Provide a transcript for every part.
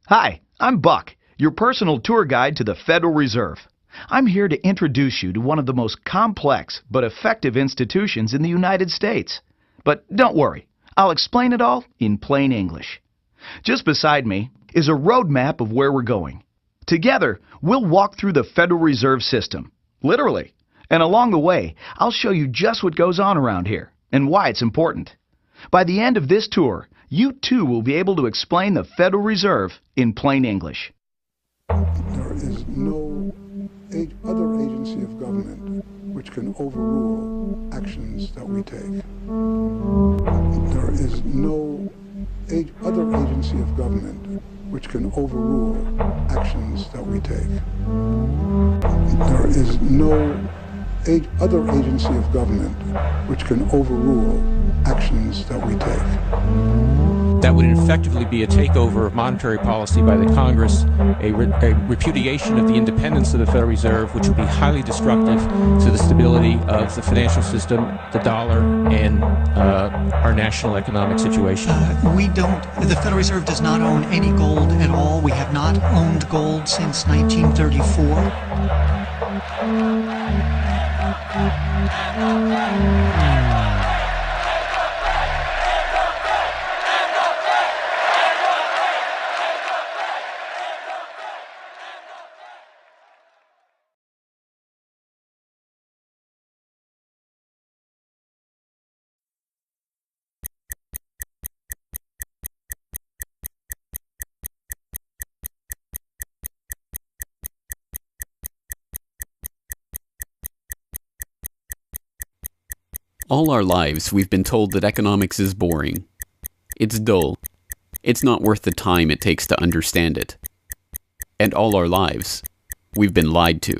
Hi, I'm Buck, your personal tour guide to the Federal Reserve. I'm here to introduce you to one of the most complex but effective institutions in the United States. But don't worry, I'll explain it all in plain English. Just beside me is a roadmap of where we're going. Together, we'll walk through the Federal Reserve System, literally. And along the way, I'll show you just what goes on around here and why it's important. By the end of this tour, you too will be able to explain the Federal Reserve in plain English. There is no other agency of government which can overrule actions that we take. There is no other agency of government which can overrule actions that we take. There is no other agency of government which can overrule actions that we take. That would effectively be a takeover of monetary policy by the Congress, a repudiation of the independence of the Federal Reserve, which would be highly destructive to the stability of the financial system, the dollar, and our national economic situation. The Federal Reserve does not own any gold at all. We have not owned gold since 1934. All our lives, we've been told that economics is boring. It's dull. It's not worth the time it takes to understand it. And all our lives, we've been lied to.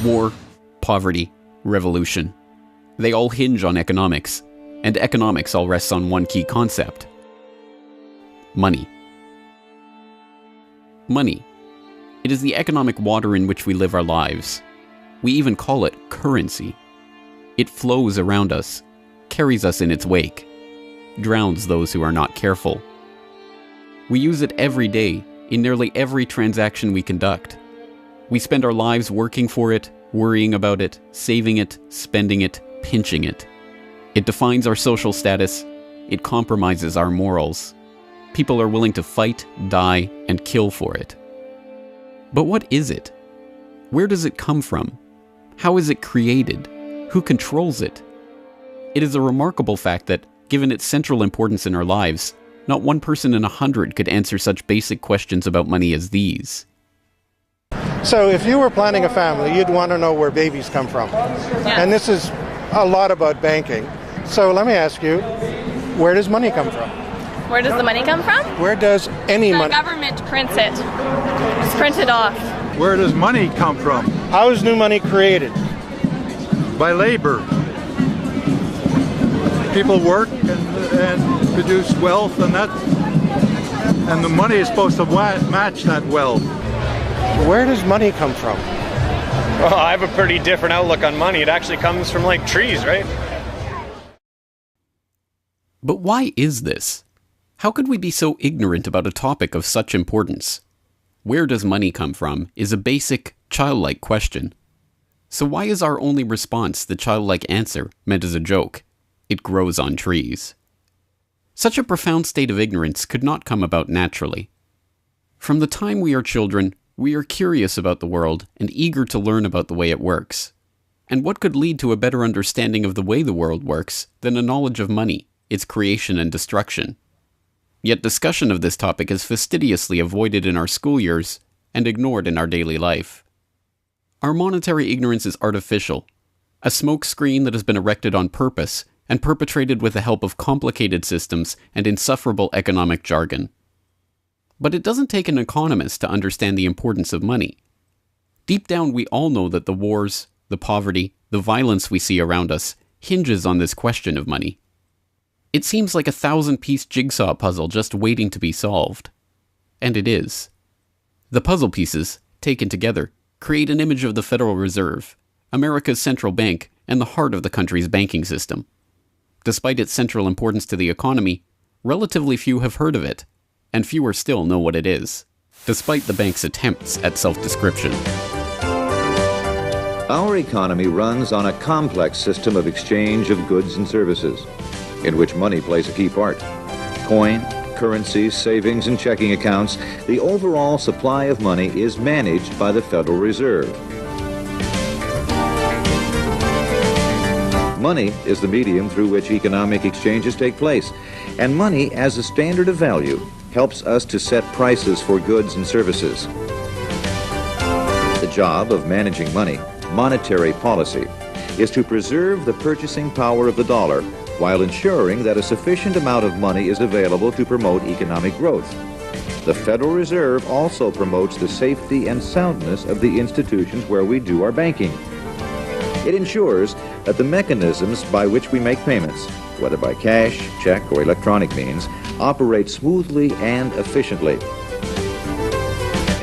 War, poverty, revolution. They all hinge on economics, and economics all rests on one key concept. Money. Money. It is the economic water in which we live our lives. We even call it currency. It flows around us, carries us in its wake, drowns those who are not careful. We use it every day, in nearly every transaction we conduct. We spend our lives working for it, worrying about it, saving it, spending it, pinching it. It defines our social status. It compromises our morals. People are willing to fight, die, and kill for it. But what is it? Where does it come from? How is it created? Who controls it? It is a remarkable fact that, given its central importance in our lives, not one person in 100 could answer such basic questions about money as these. So if you were planning a family, you'd want to know where babies come from. Yeah. And this is a lot about banking. So let me ask you, where does money come from? Where does the money come from? Where does any money? The government prints it. It's printed off. Where does money come from? How is new money created? By labor. People work and produce wealth, and the money is supposed to match that wealth. Where does money come from? Well, I have a pretty different outlook on money. It actually comes from like trees, right? But why is this? How could we be so ignorant about a topic of such importance? Where does money come from is a basic, childlike question. So why is our only response the childlike answer meant as a joke? It grows on trees. Such a profound state of ignorance could not come about naturally. From the time we are children, we are curious about the world and eager to learn about the way it works. And what could lead to a better understanding of the way the world works than a knowledge of money, its creation and destruction? Yet discussion of this topic is fastidiously avoided in our school years and ignored in our daily life. Our monetary ignorance is artificial, a smokescreen that has been erected on purpose and perpetrated with the help of complicated systems and insufferable economic jargon. But it doesn't take an economist to understand the importance of money. Deep down, we all know that the wars, the poverty, the violence we see around us hinges on this question of money. It seems like a 1,000-piece jigsaw puzzle just waiting to be solved. And it is. The puzzle pieces, taken together, create an image of the Federal Reserve, America's central bank and the heart of the country's banking system. Despite its central importance to the economy, relatively few have heard of it, and fewer still know what it is, despite the bank's attempts at self-description. Our economy runs on a complex system of exchange of goods and services, in which money plays a key part. Coin, currencies, savings, and checking accounts, the overall supply of money is managed by the Federal Reserve. Money is the medium through which economic exchanges take place, and money as a standard of value helps us to set prices for goods and services. The job of managing money, monetary policy, is to preserve the purchasing power of the dollar while ensuring that a sufficient amount of money is available to promote economic growth. The Federal Reserve also promotes the safety and soundness of the institutions where we do our banking. It ensures that the mechanisms by which we make payments, whether by cash, check, or electronic means, operate smoothly and efficiently.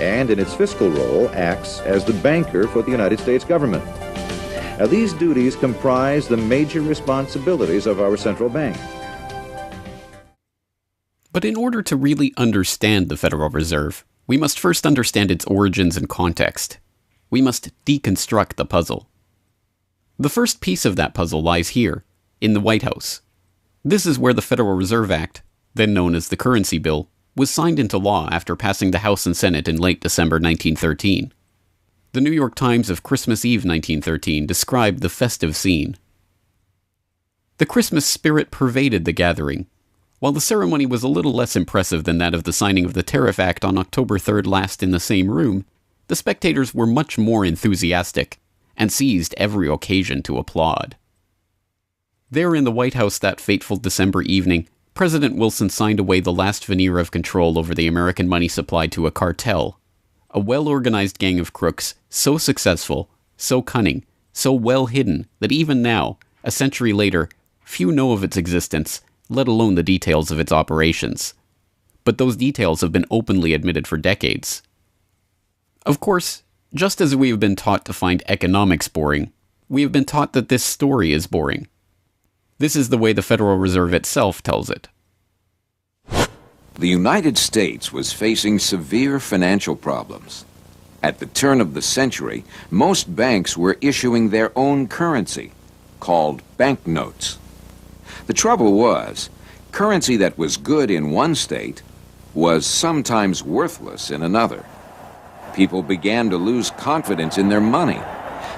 And in its fiscal role, acts as the banker for the United States government. Now, these duties comprise the major responsibilities of our central bank. But in order to really understand the Federal Reserve, we must first understand its origins and context. We must deconstruct the puzzle. The first piece of that puzzle lies here, in the White House. This is where the Federal Reserve Act, then known as the Currency Bill, was signed into law after passing the House and Senate in late December 1913. The New York Times of Christmas Eve 1913 described the festive scene. The Christmas spirit pervaded the gathering. While the ceremony was a little less impressive than that of the signing of the Tariff Act on October 3rd last in the same room, the spectators were much more enthusiastic and seized every occasion to applaud. There in the White House that fateful December evening, President Wilson signed away the last veneer of control over the American money supply to a cartel, a well-organized gang of crooks so successful, so cunning, so well hidden that even now, a century later, few know of its existence, let alone the details of its operations. But those details have been openly admitted for decades. Of course, just as we have been taught to find economics boring, we have been taught that this story is boring. This is the way the Federal Reserve itself tells it. The United States was facing severe financial problems. At the turn of the century, most banks were issuing their own currency, called banknotes. The trouble was, currency that was good in one state was sometimes worthless in another. People began to lose confidence in their money,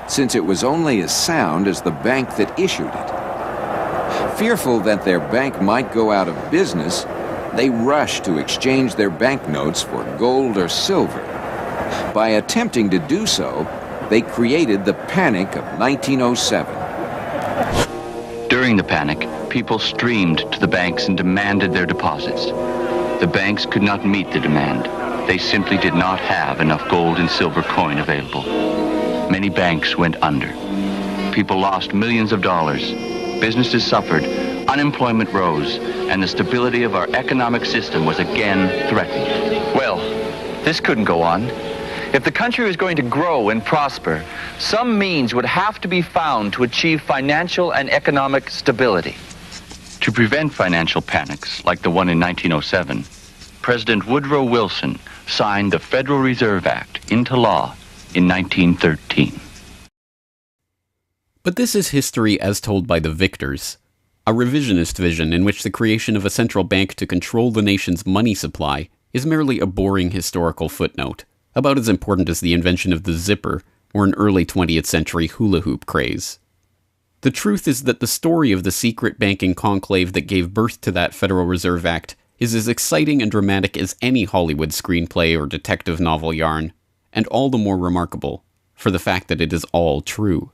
since it was only as sound as the bank that issued it. Fearful that their bank might go out of business, they rushed to exchange their banknotes for gold or silver. By attempting to do so, they created the Panic of 1907. During the panic, people streamed to the banks and demanded their deposits. The banks could not meet the demand. They simply did not have enough gold and silver coin available. Many banks went under. People lost millions of dollars. Businesses suffered, unemployment rose, and the stability of our economic system was again threatened. Well, this couldn't go on. If the country was going to grow and prosper, some means would have to be found to achieve financial and economic stability. To prevent financial panics like the one in 1907, President Woodrow Wilson signed the Federal Reserve Act into law in 1913. But this is history as told by the victors, a revisionist vision in which the creation of a central bank to control the nation's money supply is merely a boring historical footnote, about as important as the invention of the zipper or an early 20th century hula hoop craze. The truth is that the story of the secret banking conclave that gave birth to that Federal Reserve Act is as exciting and dramatic as any Hollywood screenplay or detective novel yarn, and all the more remarkable for the fact that it is all true.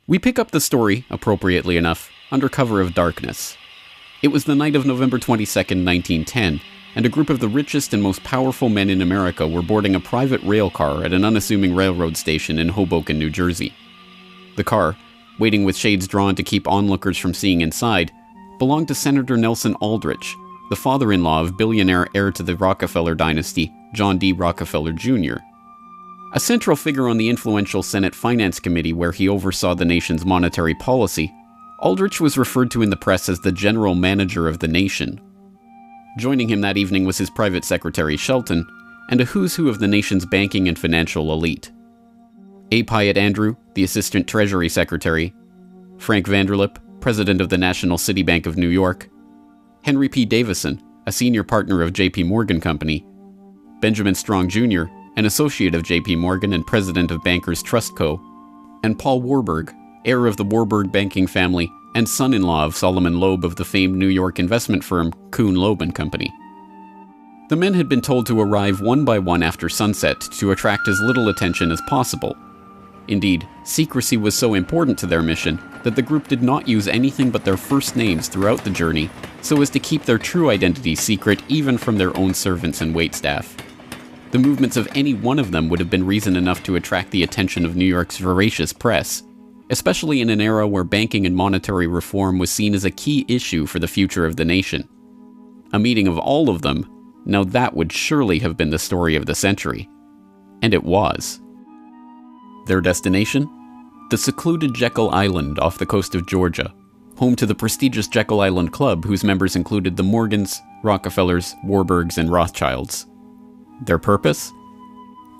We pick up the story, appropriately enough, under cover of darkness. It was the night of November 22nd, 1910, and a group of the richest and most powerful men in America were boarding a private rail car at an unassuming railroad station in Hoboken, New Jersey. The car, waiting with shades drawn to keep onlookers from seeing inside, belonged to Senator Nelson Aldrich, the father-in-law of billionaire heir to the Rockefeller dynasty, John D. Rockefeller Jr. A central figure on the influential Senate Finance Committee where he oversaw the nation's monetary policy, Aldrich was referred to in the press as the general manager of the nation. Joining him that evening was his private secretary Shelton, and a who's who of the nation's banking and financial elite. A. Pyatt Andrew, the Assistant Treasury Secretary, Frank Vanderlip, President of the National City Bank of New York, Henry P. Davison, a senior partner of J.P. Morgan Company, Benjamin Strong Jr., an associate of J.P. Morgan and president of Bankers Trust Co., and Paul Warburg, heir of the Warburg banking family and son-in-law of Solomon Loeb of the famed New York investment firm Kuhn Loeb and Company. The men had been told to arrive one by one after sunset to attract as little attention as possible. Indeed, secrecy was so important to their mission that the group did not use anything but their first names throughout the journey so as to keep their true identities secret even from their own servants and waitstaff. The movements of any one of them would have been reason enough to attract the attention of New York's voracious press, especially in an era where banking and monetary reform was seen as a key issue for the future of the nation. A meeting of all of them, now that would surely have been the story of the century. And it was. Their destination? The secluded Jekyll Island off the coast of Georgia, home to the prestigious Jekyll Island Club whose members included the Morgans, Rockefellers, Warburgs, and Rothschilds. Their purpose?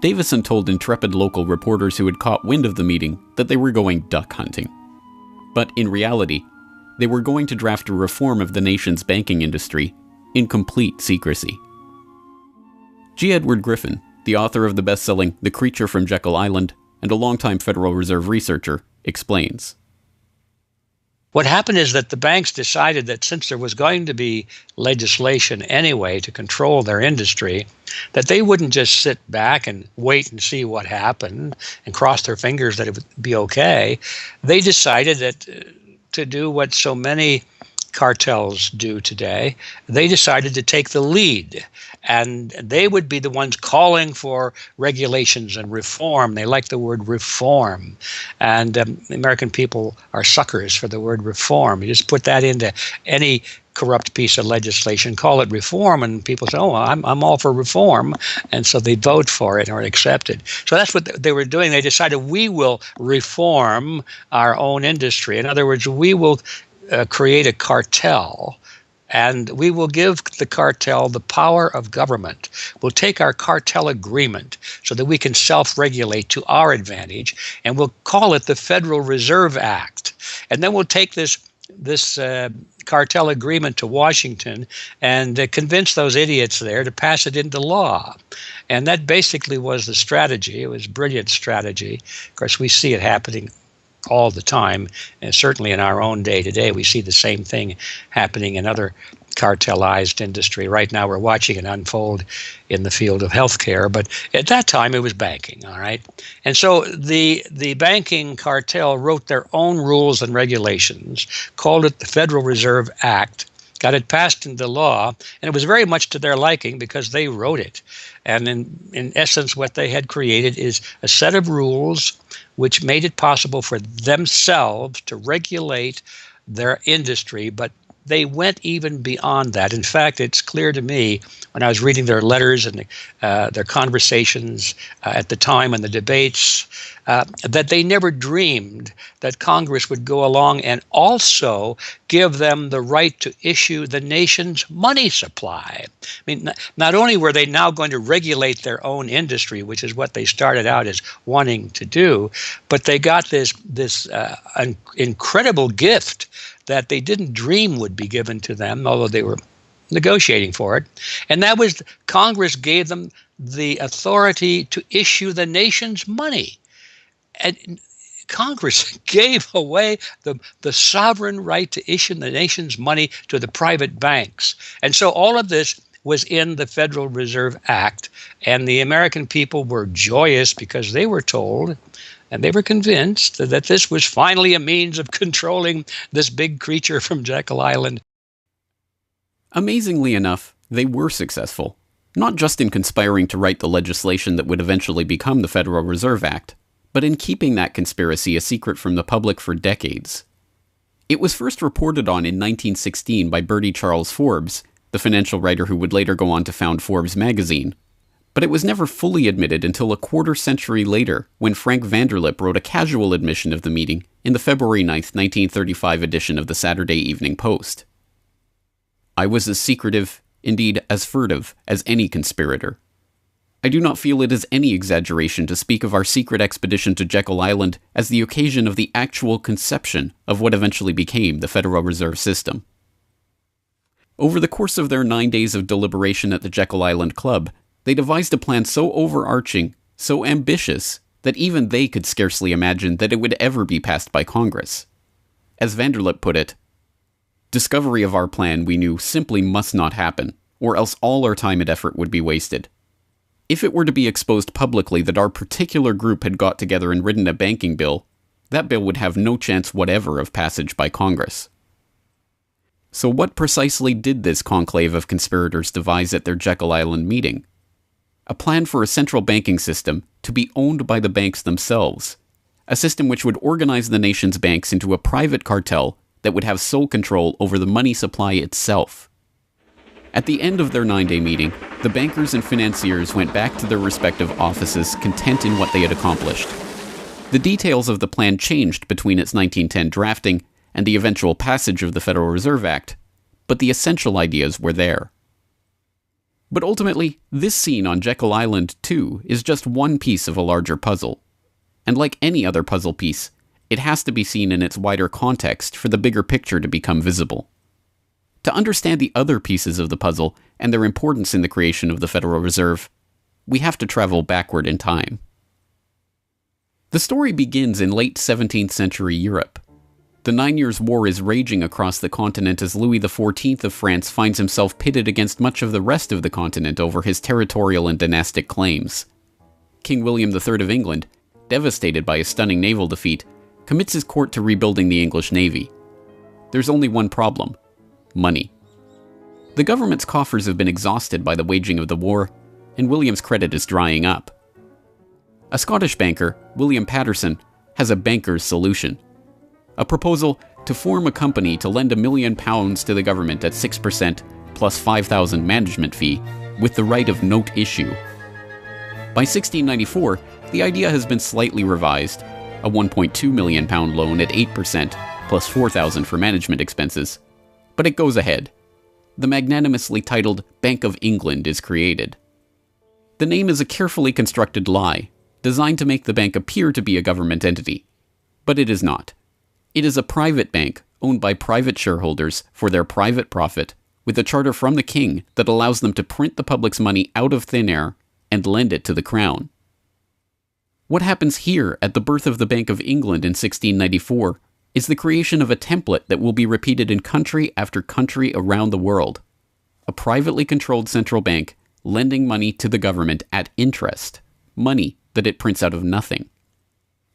Davison told intrepid local reporters who had caught wind of the meeting that they were going duck hunting. But in reality, they were going to draft a reform of the nation's banking industry in complete secrecy. G. Edward Griffin, the author of the best-selling The Creature from Jekyll Island and a longtime Federal Reserve researcher, explains. What happened is that the banks decided that since there was going to be legislation anyway to control their industry, that they wouldn't just sit back and wait and see what happened and cross their fingers that it would be okay. They decided that to do what so many cartels do today, they decided to take the lead. And they would be the ones calling for regulations and reform. They like the word reform. And the American people are suckers for the word reform. You just put that into any corrupt piece of legislation, call it reform, and people say, oh, I'm all for reform. And so they vote for it or accept it. So that's what they were doing. They decided we will reform our own industry. In other words, we will create a cartel, and we will give the cartel the power of government. We'll take our cartel agreement so that we can self-regulate to our advantage, and we'll call it the Federal Reserve Act. And then we'll take this cartel agreement to Washington and convince those idiots there to pass it into law. And that basically was the strategy. It was a brilliant strategy. Of course, we see it happening all the time, and certainly in our own day today, we see the same thing happening in other cartelized industry. Right now, we're watching it unfold in the field of healthcare, but at that time, it was banking, all right? And so the banking cartel wrote their own rules and regulations, called it the Federal Reserve Act, got it passed into law, and it was very much to their liking because they wrote it. And in essence, what they had created is a set of rules which made it possible for themselves to regulate their industry, but they went even beyond that. In fact, it's clear to me when I was reading their letters and their conversations at the time and the debates that they never dreamed that Congress would go along and also give them the right to issue the nation's money supply. I mean, not only were they now going to regulate their own industry, which is what they started out as wanting to do, but they got this incredible gift that they didn't dream would be given to them, although they were negotiating for it. And that was Congress gave them the authority to issue the nation's money. And Congress gave away the sovereign right to issue the nation's money to the private banks. And so all of this was in the Federal Reserve Act, and the American people were joyous because they were told and they were convinced that this was finally a means of controlling this big creature from Jekyll Island. Amazingly enough, they were successful, not just in conspiring to write the legislation that would eventually become the Federal Reserve Act, but in keeping that conspiracy a secret from the public for decades. It was first reported on in 1916 by Bertie Charles Forbes, the financial writer who would later go on to found Forbes magazine. But it was never fully admitted until a quarter-century later, when Frank Vanderlip wrote a casual admission of the meeting in the February 9, 1935 edition of the Saturday Evening Post. I was as secretive, indeed as furtive, as any conspirator. I do not feel it is any exaggeration to speak of our secret expedition to Jekyll Island as the occasion of the actual conception of what eventually became the Federal Reserve System. Over the course of their 9 days of deliberation at the Jekyll Island Club, they devised a plan so overarching, so ambitious, that even they could scarcely imagine that it would ever be passed by Congress. As Vanderlip put it, discovery of our plan, we knew, simply must not happen, or else all our time and effort would be wasted. If it were to be exposed publicly that our particular group had got together and written a banking bill, that bill would have no chance whatever of passage by Congress. So what precisely did this conclave of conspirators devise at their Jekyll Island meeting? A plan for a central banking system to be owned by the banks themselves, a system which would organize the nation's banks into a private cartel that would have sole control over the money supply itself. At the end of their 9-day meeting, the bankers and financiers went back to their respective offices content in what they had accomplished. The details of the plan changed between its 1910 drafting and the eventual passage of the Federal Reserve Act, but the essential ideas were there. But ultimately, this scene on Jekyll Island, too, is just one piece of a larger puzzle. And like any other puzzle piece, it has to be seen in its wider context for the bigger picture to become visible. To understand the other pieces of the puzzle and their importance in the creation of the Federal Reserve, we have to travel backward in time. The story begins in late 17th century Europe. The 9 Years' War is raging across the continent as Louis XIV of France finds himself pitted against much of the rest of the continent over his territorial and dynastic claims. King William III of England, devastated by a stunning naval defeat, commits his court to rebuilding the English navy. There's only one problem: money. The government's coffers have been exhausted by the waging of the war, and William's credit is drying up. A Scottish banker, William Patterson, has a banker's solution. A proposal to form a company to lend £1 million to the government at 6% plus £5,000 management fee, with the right of note issue. By 1694, the idea has been slightly revised, a £1.2 million loan at 8% plus £4,000 for management expenses, but it goes ahead. The magnanimously titled Bank of England is created. The name is a carefully constructed lie, designed to make the bank appear to be a government entity, but it is not. It is a private bank owned by private shareholders for their private profit, with a charter from the king that allows them to print the public's money out of thin air and lend it to the crown. What happens here at the birth of the Bank of England in 1694 is the creation of a template that will be repeated in country after country around the world. A privately controlled central bank lending money to the government at interest, money that it prints out of nothing.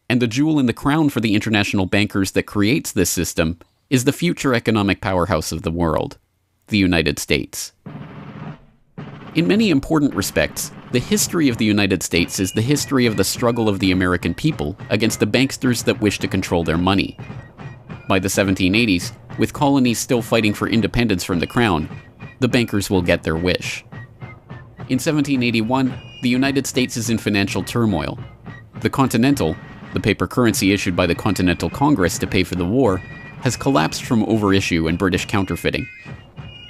And the jewel in the crown for the international bankers that creates this system is the future economic powerhouse of the world, the United States. In many important respects, the history of the United States is the history of the struggle of the American people against the banksters that wish to control their money. By the 1780s, with colonies still fighting for independence from the crown, the bankers will get their wish. In 1781, the United States is in financial turmoil. The Continental, the paper currency issued by the Continental Congress to pay for the war, has collapsed from overissue and British counterfeiting.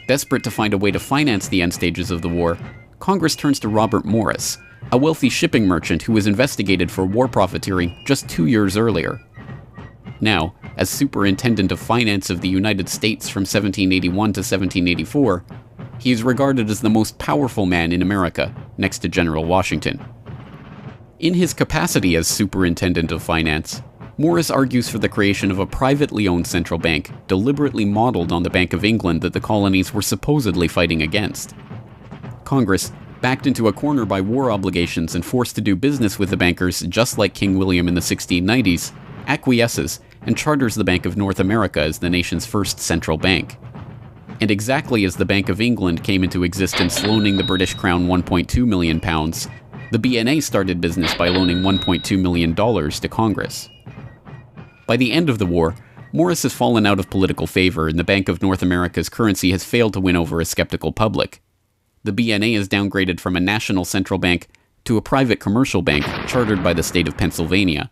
Desperate to find a way to finance the end stages of the war, Congress turns to Robert Morris, a wealthy shipping merchant who was investigated for war profiteering just 2 years earlier. Now, as Superintendent of Finance of the United States from 1781 to 1784, he is regarded as the most powerful man in America, next to General Washington. In his capacity as Superintendent of Finance, Morris argues for the creation of a privately owned central bank deliberately modeled on the Bank of England that the colonies were supposedly fighting against. Congress, backed into a corner by war obligations and forced to do business with the bankers just like King William in the 1690s, acquiesces and charters the Bank of North America as the nation's first central bank. And exactly as the Bank of England came into existence loaning the British Crown £1.2 million, the BNA started business by loaning $1.2 million to Congress. By the end of the war, Morris has fallen out of political favor and the Bank of North America's currency has failed to win over a skeptical public. the BNA is downgraded from a national central bank to a private commercial bank chartered by the state of Pennsylvania.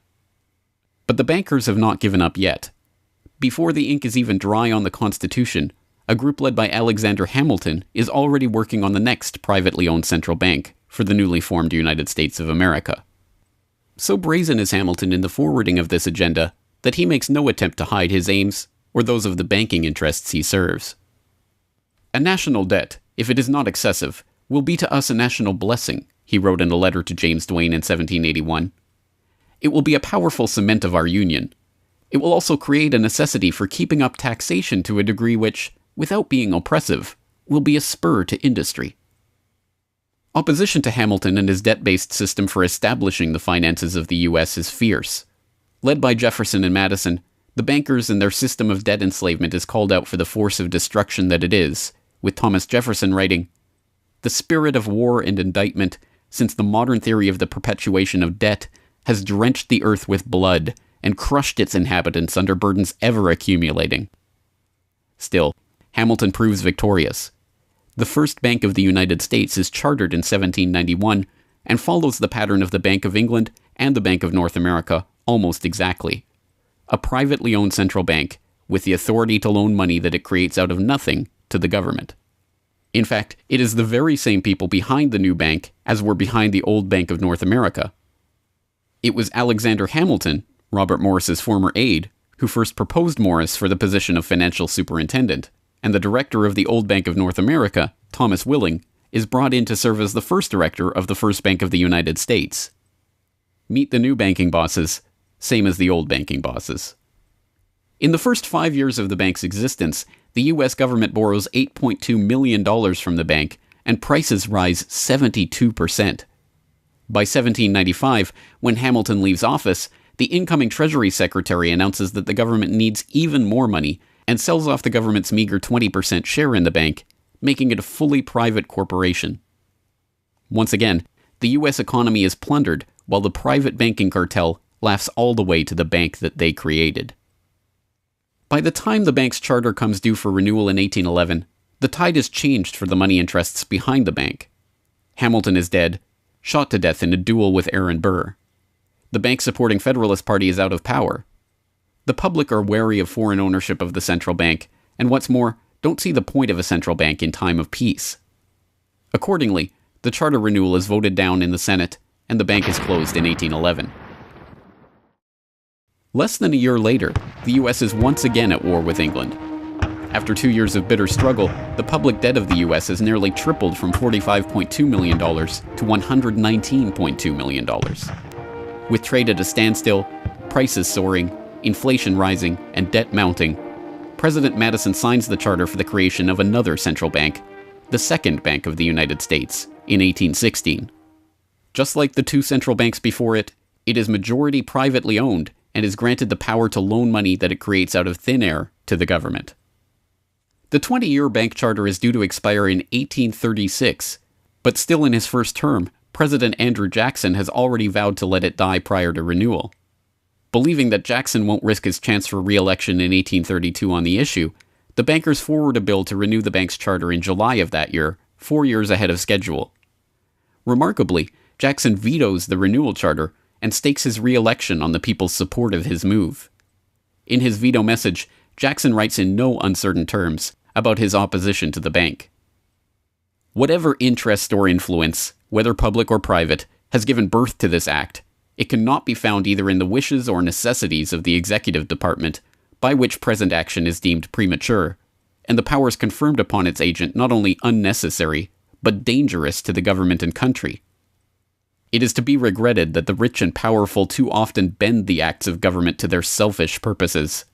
But the bankers have not given up yet. Before the ink is even dry on the Constitution, a group led by Alexander Hamilton is already working on the next privately owned central bank for the newly formed United States of America. So brazen is Hamilton in the forwarding of this agenda that he makes no attempt to hide his aims or those of the banking interests he serves. A national debt, if it is not excessive, will be to us a national blessing, he wrote in a letter to James Duane in 1781. It will be a powerful cement of our union. It will also create a necessity for keeping up taxation to a degree which, without being oppressive, will be a spur to industry. Opposition to Hamilton and his debt-based system for establishing the finances of the U.S. is fierce. Led by Jefferson and Madison, the bankers and their system of debt enslavement is called out for the force of destruction that it is, with Thomas Jefferson writing, "The spirit of war and indictment, since the modern theory of the perpetuation of debt, has drenched the earth with blood and crushed its inhabitants under burdens ever accumulating." Still, Hamilton proves victorious. The first Bank of the United States is chartered in 1791 and follows the pattern of the Bank of England and the Bank of North America almost exactly. A privately owned central bank with the authority to loan money that it creates out of nothing to the government. In fact, it is the very same people behind the new bank as were behind the old Bank of North America. It was Alexander Hamilton, Robert Morris's former aide, who first proposed Morris for the position of financial superintendent, and the director of the old Bank of North America, Thomas Willing, is brought in to serve as the first director of the First Bank of the United States. Meet the new banking bosses, same as the old banking bosses. In the first 5 years of the bank's existence, the U.S. government borrows $8.2 million from the bank, and prices rise 72%. By 1795, when Hamilton leaves office, the incoming Treasury Secretary announces that the government needs even more money and sells off the government's meager 20% share in the bank, making it a fully private corporation. Once again, the U.S. economy is plundered while the private banking cartel laughs all the way to the bank that they created. By the time the bank's charter comes due for renewal in 1811, the tide has changed for the money interests behind the bank. Hamilton is dead, shot to death in a duel with Aaron Burr. The bank-supporting Federalist Party is out of power. The public are wary of foreign ownership of the central bank, and what's more, don't see the point of a central bank in time of peace. Accordingly, the charter renewal is voted down in the Senate, and the bank is closed in 1811. Less than a year later, the U.S. is once again at war with England. After 2 years of bitter struggle, the public debt of the U.S. has nearly tripled from $45.2 million to $119.2 million. With trade at a standstill, prices soaring, inflation rising, and debt mounting, President Madison signs the charter for the creation of another central bank, the Second Bank of the United States, in 1816. Just like the two central banks before it, it is majority privately owned and is granted the power to loan money that it creates out of thin air to the government. The 20-year bank charter is due to expire in 1836, but still in his first term, President Andrew Jackson has already vowed to let it die prior to renewal. Believing that Jackson won't risk his chance for re-election in 1832 on the issue, the bankers forward a bill to renew the bank's charter in July of that year, 4 years ahead of schedule. Remarkably, Jackson vetoes the renewal charter and stakes his re-election on the people's support of his move. In his veto message, Jackson writes in no uncertain terms about his opposition to the bank. Whatever interest or influence, whether public or private, has given birth to this act, it cannot be found either in the wishes or necessities of the executive department, by which present action is deemed premature, and the powers confirmed upon its agent not only unnecessary, but dangerous to the government and country. It is to be regretted that the rich and powerful too often bend the acts of government to their selfish purposes.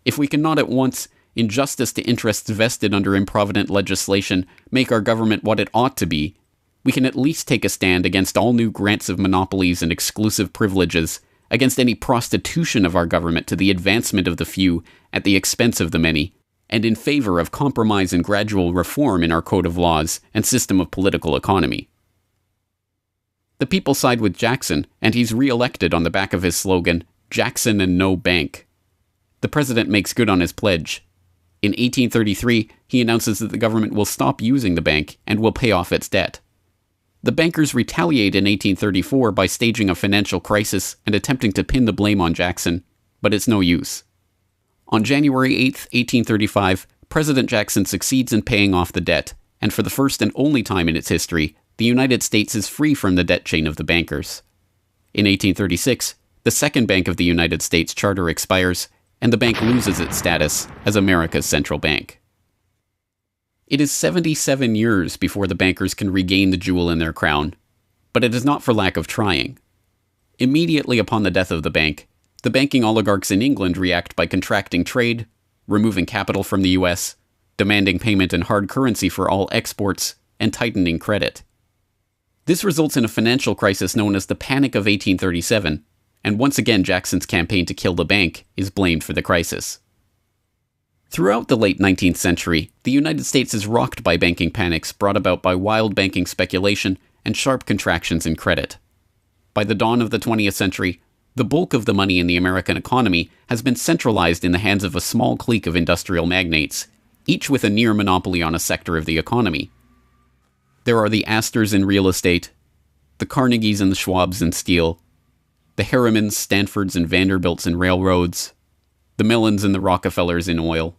If we cannot at once, in justice to interests vested under improvident legislation, make our government what it ought to be, we can at least take a stand against all new grants of monopolies and exclusive privileges, against any prostitution of our government to the advancement of the few at the expense of the many, and in favor of compromise and gradual reform in our code of laws and system of political economy. The people side with Jackson, and he's re-elected on the back of his slogan, "Jackson and no bank." The president makes good on his pledge. In 1833, he announces that the government will stop using the bank and will pay off its debt. The bankers retaliate in 1834 by staging a financial crisis and attempting to pin the blame on Jackson, but it's no use. On January 8, 1835, President Jackson succeeds in paying off the debt, and for the first and only time in its history, the United States is free from the debt chain of the bankers. In 1836, the Second Bank of the United States charter expires, and the bank loses its status as America's central bank. It is 77 years before the bankers can regain the jewel in their crown, but it is not for lack of trying. Immediately upon the death of the bank, the banking oligarchs in England react by contracting trade, removing capital from the US, demanding payment in hard currency for all exports, and tightening credit. This results in a financial crisis known as the Panic of 1837, and once again Jackson's campaign to kill the bank is blamed for the crisis. Throughout the late 19th century, the United States is rocked by banking panics brought about by wild banking speculation and sharp contractions in credit. By the dawn of the 20th century, the bulk of the money in the American economy has been centralized in the hands of a small clique of industrial magnates, each with a near monopoly on a sector of the economy. There are the Astors in real estate, the Carnegies and the Schwabs in steel, the Harrimans, Stanfords, and Vanderbilts in railroads, the Mellons and the Rockefellers in oil.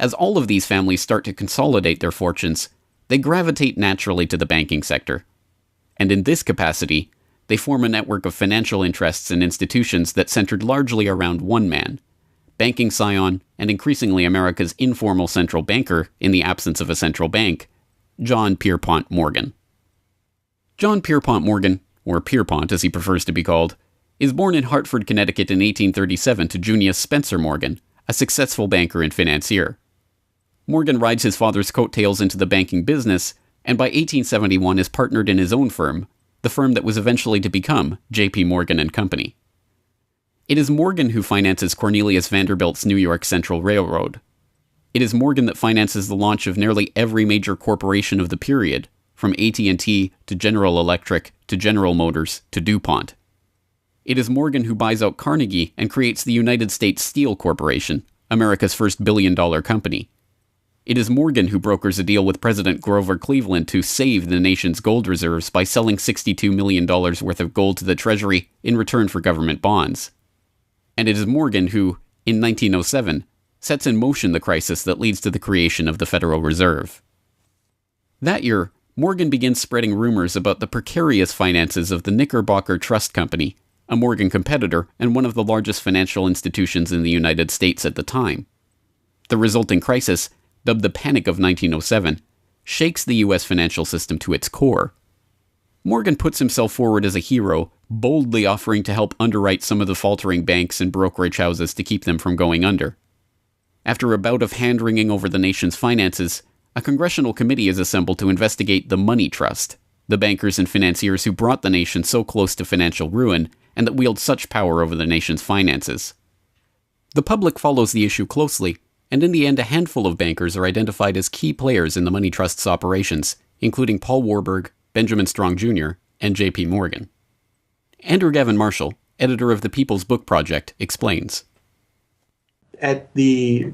As all of these families start to consolidate their fortunes, they gravitate naturally to the banking sector. And in this capacity, they form a network of financial interests and institutions that centered largely around one man, banking scion and increasingly America's informal central banker in the absence of a central bank, John Pierpont Morgan. John Pierpont Morgan, or Pierpont as he prefers to be called, is born in Hartford, Connecticut in 1837 to Junius Spencer Morgan, a successful banker and financier. Morgan rides his father's coattails into the banking business, and by 1871 is partnered in his own firm, the firm that was eventually to become J.P. Morgan and Company. It is Morgan who finances Cornelius Vanderbilt's New York Central Railroad. It is Morgan that finances the launch of nearly every major corporation of the period, from AT&T to General Electric to General Motors to DuPont. It is Morgan who buys out Carnegie and creates the United States Steel Corporation, America's first billion-dollar company. It is Morgan who brokers a deal with President Grover Cleveland to save the nation's gold reserves by selling $62 million worth of gold to the Treasury in return for government bonds. And it is Morgan who, in 1907, sets in motion the crisis that leads to the creation of the Federal Reserve. That year, Morgan begins spreading rumors about the precarious finances of the Knickerbocker Trust Company, a Morgan competitor and one of the largest financial institutions in the United States at the time. The resulting crisis, dubbed the Panic of 1907, shakes the U.S. financial system to its core. Morgan puts himself forward as a hero, boldly offering to help underwrite some of the faltering banks and brokerage houses to keep them from going under. After a bout of hand-wringing over the nation's finances, a congressional committee is assembled to investigate the Money Trust, the bankers and financiers who brought the nation so close to financial ruin and that wield such power over the nation's finances. The public follows the issue closely, and in the end a handful of bankers are identified as key players in the Money Trust's operations, including Paul Warburg, Benjamin Strong Jr., and J.P. Morgan. Andrew Gavin Marshall, editor of the People's Book Project, explains. At the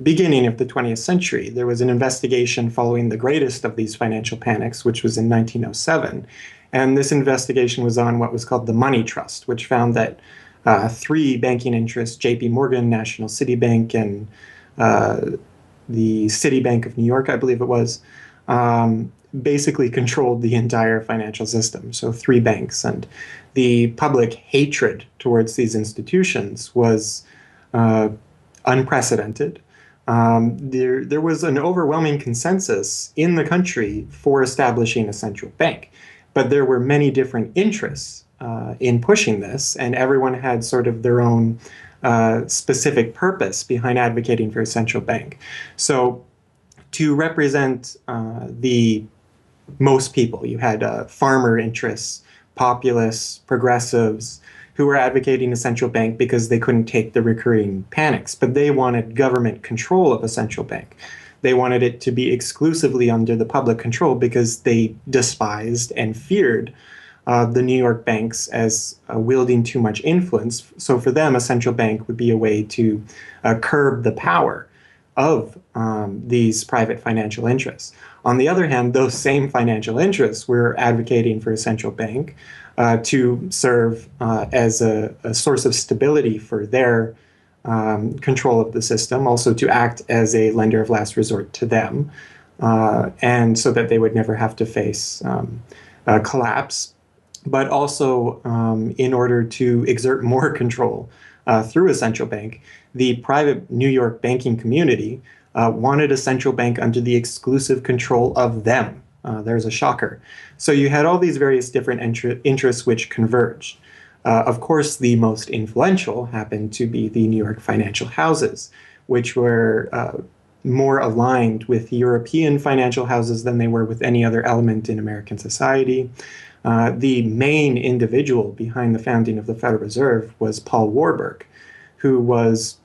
beginning of the 20th century, there was an investigation following the greatest of these financial panics, which was in 1907. And this investigation was on what was called the Money Trust, which found that three banking interests, J.P. Morgan, National City Bank, and the Citibank of New York, I believe it was, basically controlled the entire financial system. So three banks. And the public hatred towards these institutions was unprecedented. There was an overwhelming consensus in the country for establishing a central bank. But there were many different interests in pushing this, and everyone had sort of their own specific purpose behind advocating for a central bank. So to represent the most people, you had farmer interests, populists, progressives, who were advocating a central bank because they couldn't take the recurring panics, but they wanted government control of a central bank. They wanted it to be exclusively under the public control because they despised and feared the New York banks as wielding too much influence. So for them, a central bank would be a way to curb the power of these private financial interests. On the other hand, those same financial interests were advocating for a central bank to serve as a source of stability for their control of the system, also to act as a lender of last resort to them, and so that they would never have to face collapse, but also in order to exert more control through a central bank. The private New York banking community wanted a central bank under the exclusive control of them. There's a shocker. So you had all these various different interests which converged. Of course, the most influential happened to be the New York financial houses, which were more aligned with European financial houses than they were with any other element in American society. The main individual behind the founding of the Federal Reserve was Paul Warburg, who was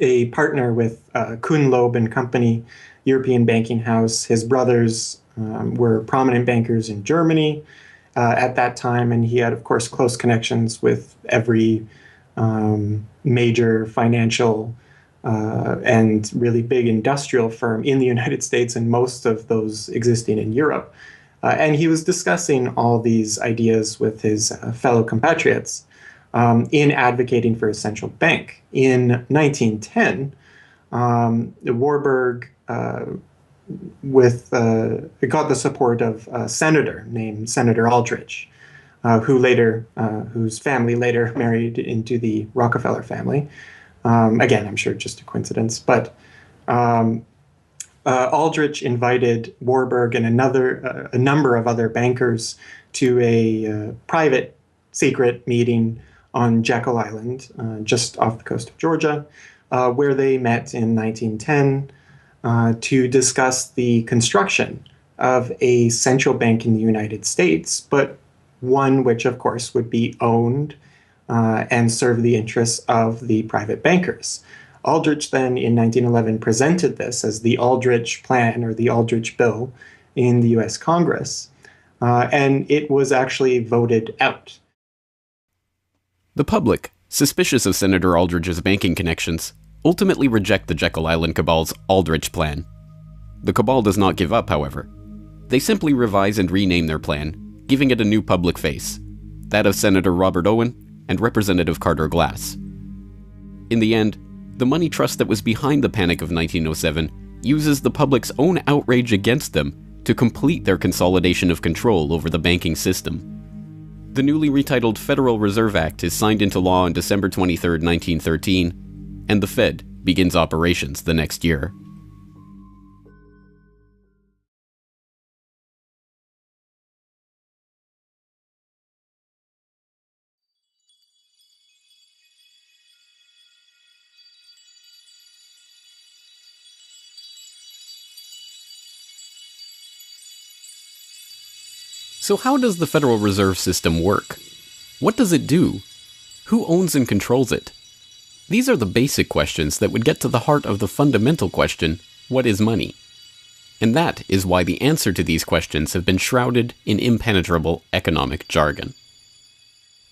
a partner with Kuhn, Loeb and Company, European banking house. His brothers were prominent bankers in Germany at that time, and he had, of course, close connections with every major financial and really big industrial firm in the United States, and most of those existing in Europe. And he was discussing all these ideas with his fellow compatriots in advocating for a central bank. In 1910, Warburg got the support of a senator named Senator Aldrich, whose family later married into the Rockefeller family. Again, I'm sure just a coincidence, but Aldrich invited Warburg and a number of other bankers to a private secret meeting on Jekyll Island, just off the coast of Georgia, where they met in 1910 to discuss the construction of a central bank in the United States, but one which, of course, would be owned and serve the interests of the private bankers. Aldrich then, in 1911, presented this as the Aldrich Plan or the Aldrich Bill in the U.S. Congress, and it was actually voted out. The public, suspicious of Senator Aldrich's banking connections, ultimately reject the Jekyll Island Cabal's Aldrich Plan. The Cabal does not give up, however. They simply revise and rename their plan, giving it a new public face, that of Senator Robert Owen and Representative Carter Glass. In the end, the money trust that was behind the Panic of 1907 uses the public's own outrage against them to complete their consolidation of control over the banking system. The newly retitled Federal Reserve Act is signed into law on December 23, 1913, and the Fed begins operations the next year. So how does the Federal Reserve System work? What does it do? Who owns and controls it? These are the basic questions that would get to the heart of the fundamental question, what is money? And that is why the answer to these questions have been shrouded in impenetrable economic jargon.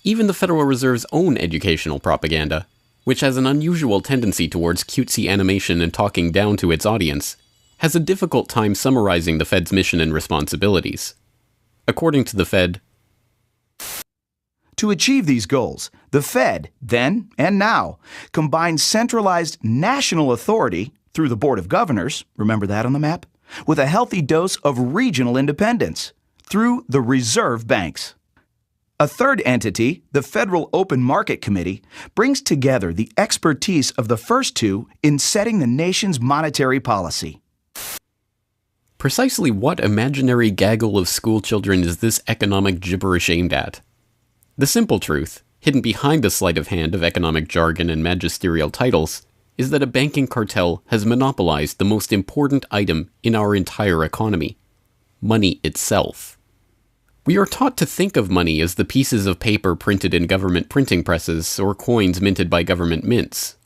Even the Federal Reserve's own educational propaganda, which has an unusual tendency towards cutesy animation and talking down to its audience, has a difficult time summarizing the Fed's mission and responsibilities. According to the Fed, to achieve these goals, the Fed, then and now, combines centralized national authority through the Board of Governors, remember that on the map, with a healthy dose of regional independence through the reserve banks. A third entity, the Federal Open Market Committee, brings together the expertise of the first two in setting the nation's monetary policy. Precisely what imaginary gaggle of schoolchildren is this economic gibberish aimed at? The simple truth, hidden behind the sleight of hand of economic jargon and magisterial titles, is that a banking cartel has monopolized the most important item in our entire economy: money itself. We are taught to think of money as the pieces of paper printed in government printing presses or coins minted by government mints.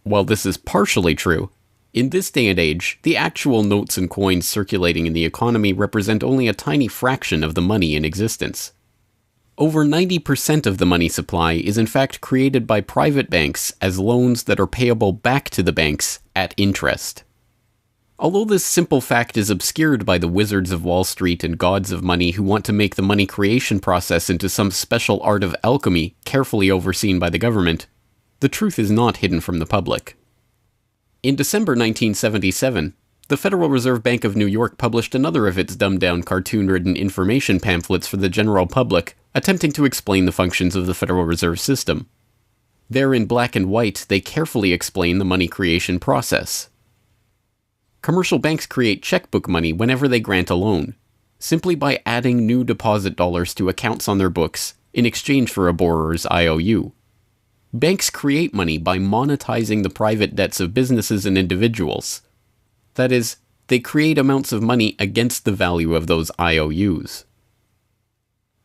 While this is partially true, in this day and age, the actual notes and coins circulating in the economy represent only a tiny fraction of the money in existence. Over 90% of the money supply is in fact created by private banks as loans that are payable back to the banks at interest. Although this simple fact is obscured by the wizards of Wall Street and gods of money who want to make the money creation process into some special art of alchemy carefully overseen by the government, the truth is not hidden from the public. In December 1977, the Federal Reserve Bank of New York published another of its dumbed-down cartoon-ridden information pamphlets for the general public, attempting to explain the functions of the Federal Reserve System. There in black and white, they carefully explain the money creation process. Commercial banks create checkbook money whenever they grant a loan, simply by adding new deposit dollars to accounts on their books in exchange for a borrower's IOU. Banks create money by monetizing the private debts of businesses and individuals. That is, they create amounts of money against the value of those IOUs.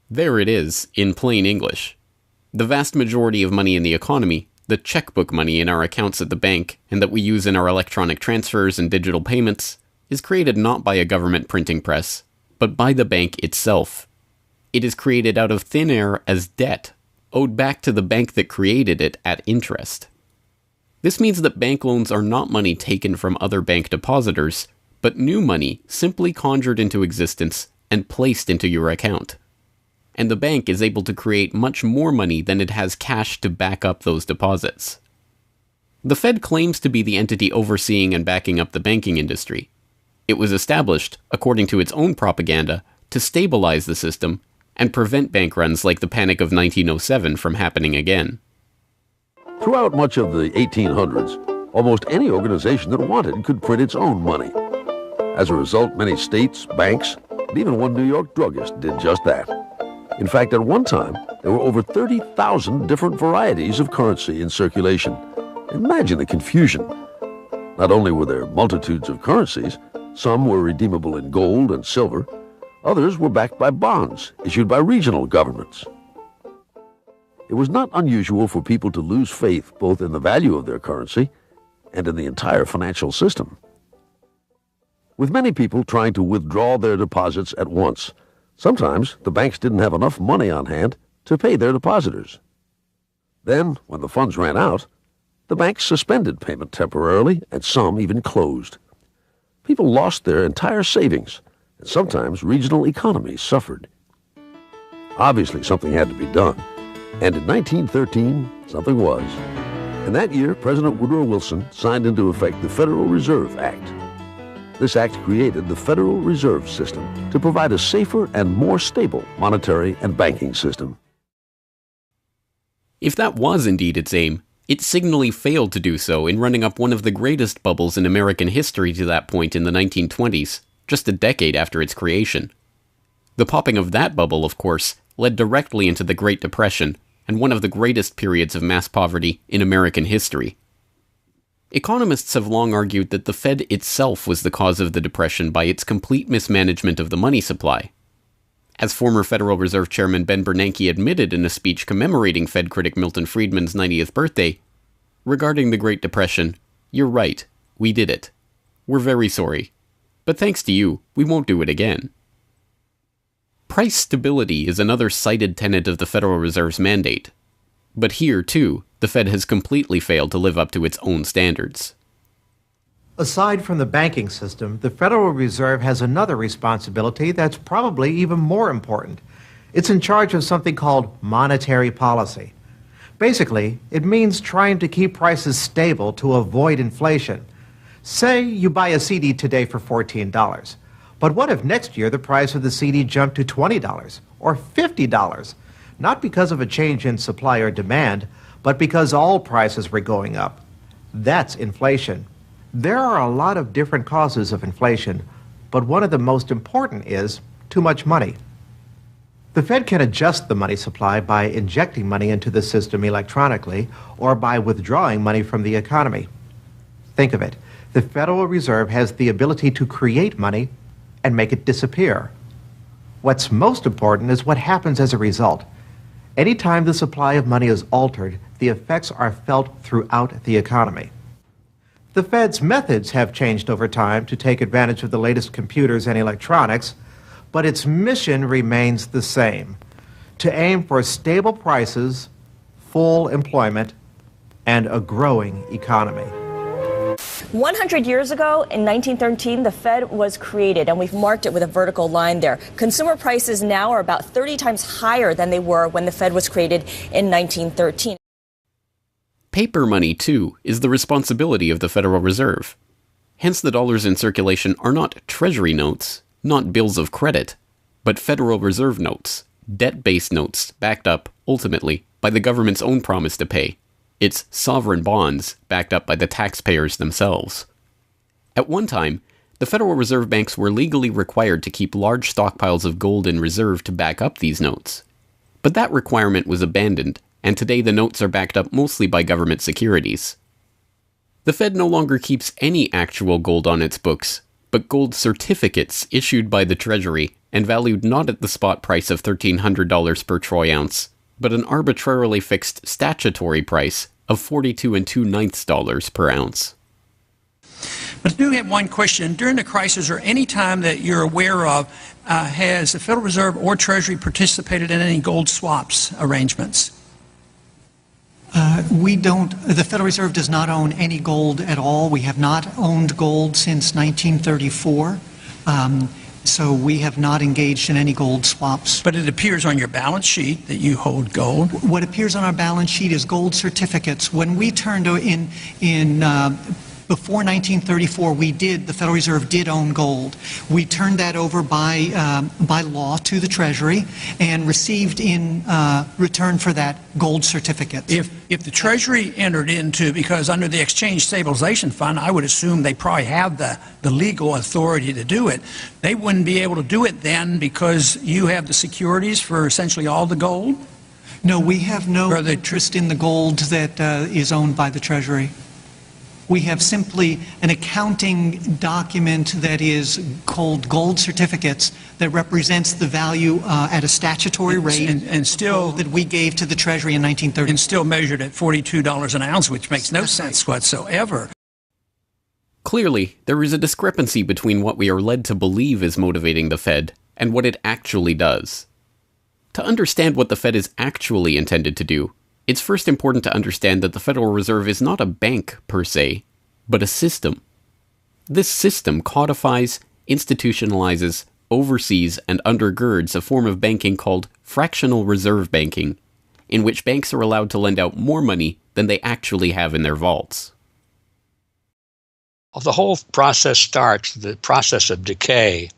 There it is, in plain English. The vast majority of money in the economy, the checkbook money in our accounts at the bank and that we use in our electronic transfers and digital payments, is created not by a government printing press, but by the bank itself. It is created out of thin air as debt, owed back to the bank that created it at interest. This means that bank loans are not money taken from other bank depositors, but new money simply conjured into existence and placed into your account. And the bank is able to create much more money than it has cash to back up those deposits. The Fed claims to be the entity overseeing and backing up the banking industry. It was established, according to its own propaganda, to stabilize the system and prevent bank runs like the Panic of 1907 from happening again. Throughout much of the 1800s, almost any organization that wanted could print its own money. As a result, many states, banks, and even one New York druggist did just that. In fact, at one time, there were over 30,000 different varieties of currency in circulation. Imagine the confusion. Not only were there multitudes of currencies, some were redeemable in gold and silver, others were backed by bonds issued by regional governments. It was not unusual for people to lose faith both in the value of their currency and in the entire financial system. With many people trying to withdraw their deposits at once, sometimes the banks didn't have enough money on hand to pay their depositors. Then, when the funds ran out, the banks suspended payment temporarily, and some even closed. People lost their entire savings, and sometimes regional economies suffered. Obviously, something had to be done, and in 1913, something was. And that year, President Woodrow Wilson signed into effect the Federal Reserve Act. This act created the Federal Reserve System to provide a safer and more stable monetary and banking system. If that was indeed its aim, it signally failed to do so in running up one of the greatest bubbles in American history to that point in the 1920s, just a decade after its creation. The popping of that bubble, of course, led directly into the Great Depression and one of the greatest periods of mass poverty in American history. Economists have long argued that the Fed itself was the cause of the Depression by its complete mismanagement of the money supply. As former Federal Reserve Chairman Ben Bernanke admitted in a speech commemorating Fed critic Milton Friedman's 90th birthday, regarding the Great Depression, "You're right, we did it. We're very sorry. But thanks to you, we won't do it again." Price stability is another cited tenet of the Federal Reserve's mandate. But here, too, the Fed has completely failed to live up to its own standards. Aside from the banking system, the Federal Reserve has another responsibility that's probably even more important. It's in charge of something called monetary policy. Basically, it means trying to keep prices stable to avoid inflation. Say you buy a CD today for $14. But what if next year the price of the CD jumped to $20 or $50? Not because of a change in supply or demand, but because all prices were going up. That's inflation. There are a lot of different causes of inflation, but one of the most important is too much money. The Fed can adjust the money supply by injecting money into the system electronically or by withdrawing money from the economy. Think of it. The Federal Reserve has the ability to create money and make it disappear. What's most important is what happens as a result. Anytime the supply of money is altered, the effects are felt throughout the economy. The Fed's methods have changed over time to take advantage of the latest computers and electronics, but its mission remains the same: to aim for stable prices, full employment, and a growing economy. 100 years ago, in 1913, the Fed was created, and we've marked it with a vertical line there. Consumer prices now are about 30 times higher than they were when the Fed was created in 1913. Paper money, too, is the responsibility of the Federal Reserve. Hence, the dollars in circulation are not Treasury notes, not bills of credit, but Federal Reserve notes, debt-based notes backed up, ultimately, by the government's own promise to pay. It's sovereign bonds backed up by the taxpayers themselves. At one time, the Federal Reserve banks were legally required to keep large stockpiles of gold in reserve to back up these notes. But that requirement was abandoned, and today the notes are backed up mostly by government securities. The Fed no longer keeps any actual gold on its books, but gold certificates issued by the Treasury and valued not at the spot price of $1,300 per troy ounce, but an arbitrarily fixed statutory price of $42 2/9 per ounce. But I do have one question. During the crisis, or any time that you're aware of, has the Federal Reserve or Treasury participated in any gold swaps arrangements? We don't. The Federal Reserve does not own any gold at all. We have not owned gold since 1934. So we have not engaged in any gold swaps. But it appears on your balance sheet that you hold gold. What appears on our balance sheet is gold certificates. When we turned before 1934, the Federal Reserve did own gold. We turned that over by law to the Treasury and received in return for that gold certificate. If the Treasury entered into, because under the Exchange Stabilization Fund, I would assume they probably have the legal authority to do it, they wouldn't be able to do it then because you have the securities for essentially all the gold? No, we have no interest in the gold that is owned by the Treasury. We have simply an accounting document that is called gold certificates that represents the value at a statutory rate and still that we gave to the Treasury in 1930. And still measured at $42 an ounce, which makes no sense whatsoever. Clearly, there is a discrepancy between what we are led to believe is motivating the Fed and what it actually does. To understand what the Fed is actually intended to do, it's first important to understand that the Federal Reserve is not a bank per se, but a system. This system codifies, institutionalizes, oversees, and undergirds a form of banking called fractional reserve banking, in which banks are allowed to lend out more money than they actually have in their vaults. The whole process starts, the process of decay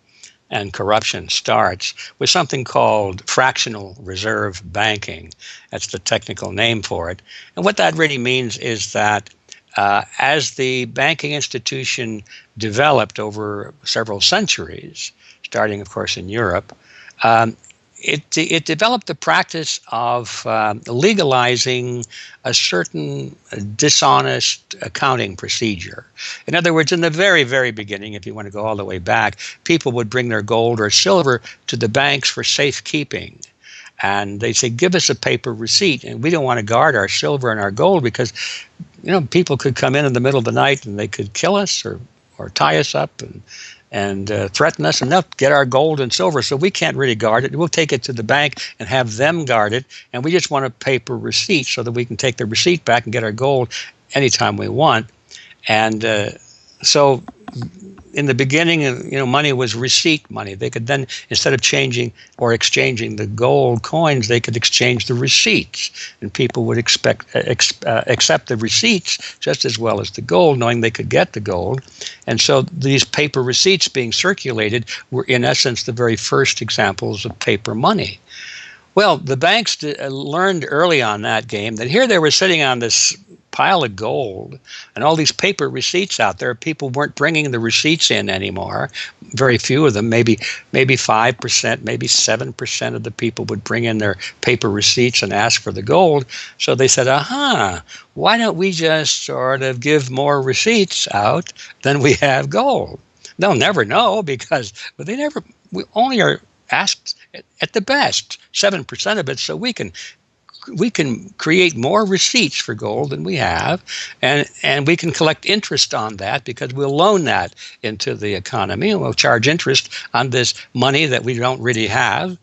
and corruption starts with something called fractional reserve banking. That's the technical name for it. And what that really means is that as the banking institution developed over several centuries, starting, of course, in Europe, it developed the practice of legalizing a certain dishonest accounting procedure. In other words, in the very, very beginning, if you want to go all the way back, people would bring their gold or silver to the banks for safekeeping. And they'd say, give us a paper receipt. And we don't want to guard our silver and our gold because, people could come in the middle of the night and they could kill us or tie us up and threaten us, and they'll get our gold and silver, so we can't really guard it. We'll take it to the bank and have them guard it, and we just want a paper receipt so that we can take the receipt back and get our gold anytime we want. And so in the beginning, money was receipt money. They could then, instead of changing or exchanging the gold coins, they could exchange the receipts, and people would accept the receipts just as well as the gold, knowing they could get the gold. And so these paper receipts being circulated were, in essence, the very first examples of paper money. Well, the banks learned early on that game that here they were sitting on this pile of gold and all these paper receipts out there. People weren't bringing the receipts in anymore. Very few of them, maybe 5%, maybe 7% of the people would bring in their paper receipts and ask for the gold. So they said, why don't we just sort of give more receipts out than we have gold? They'll never know because we only are asked at the best 7% of it, so we can create more receipts for gold than we have, and we can collect interest on that because we'll loan that into the economy and we'll charge interest on this money that we don't really have.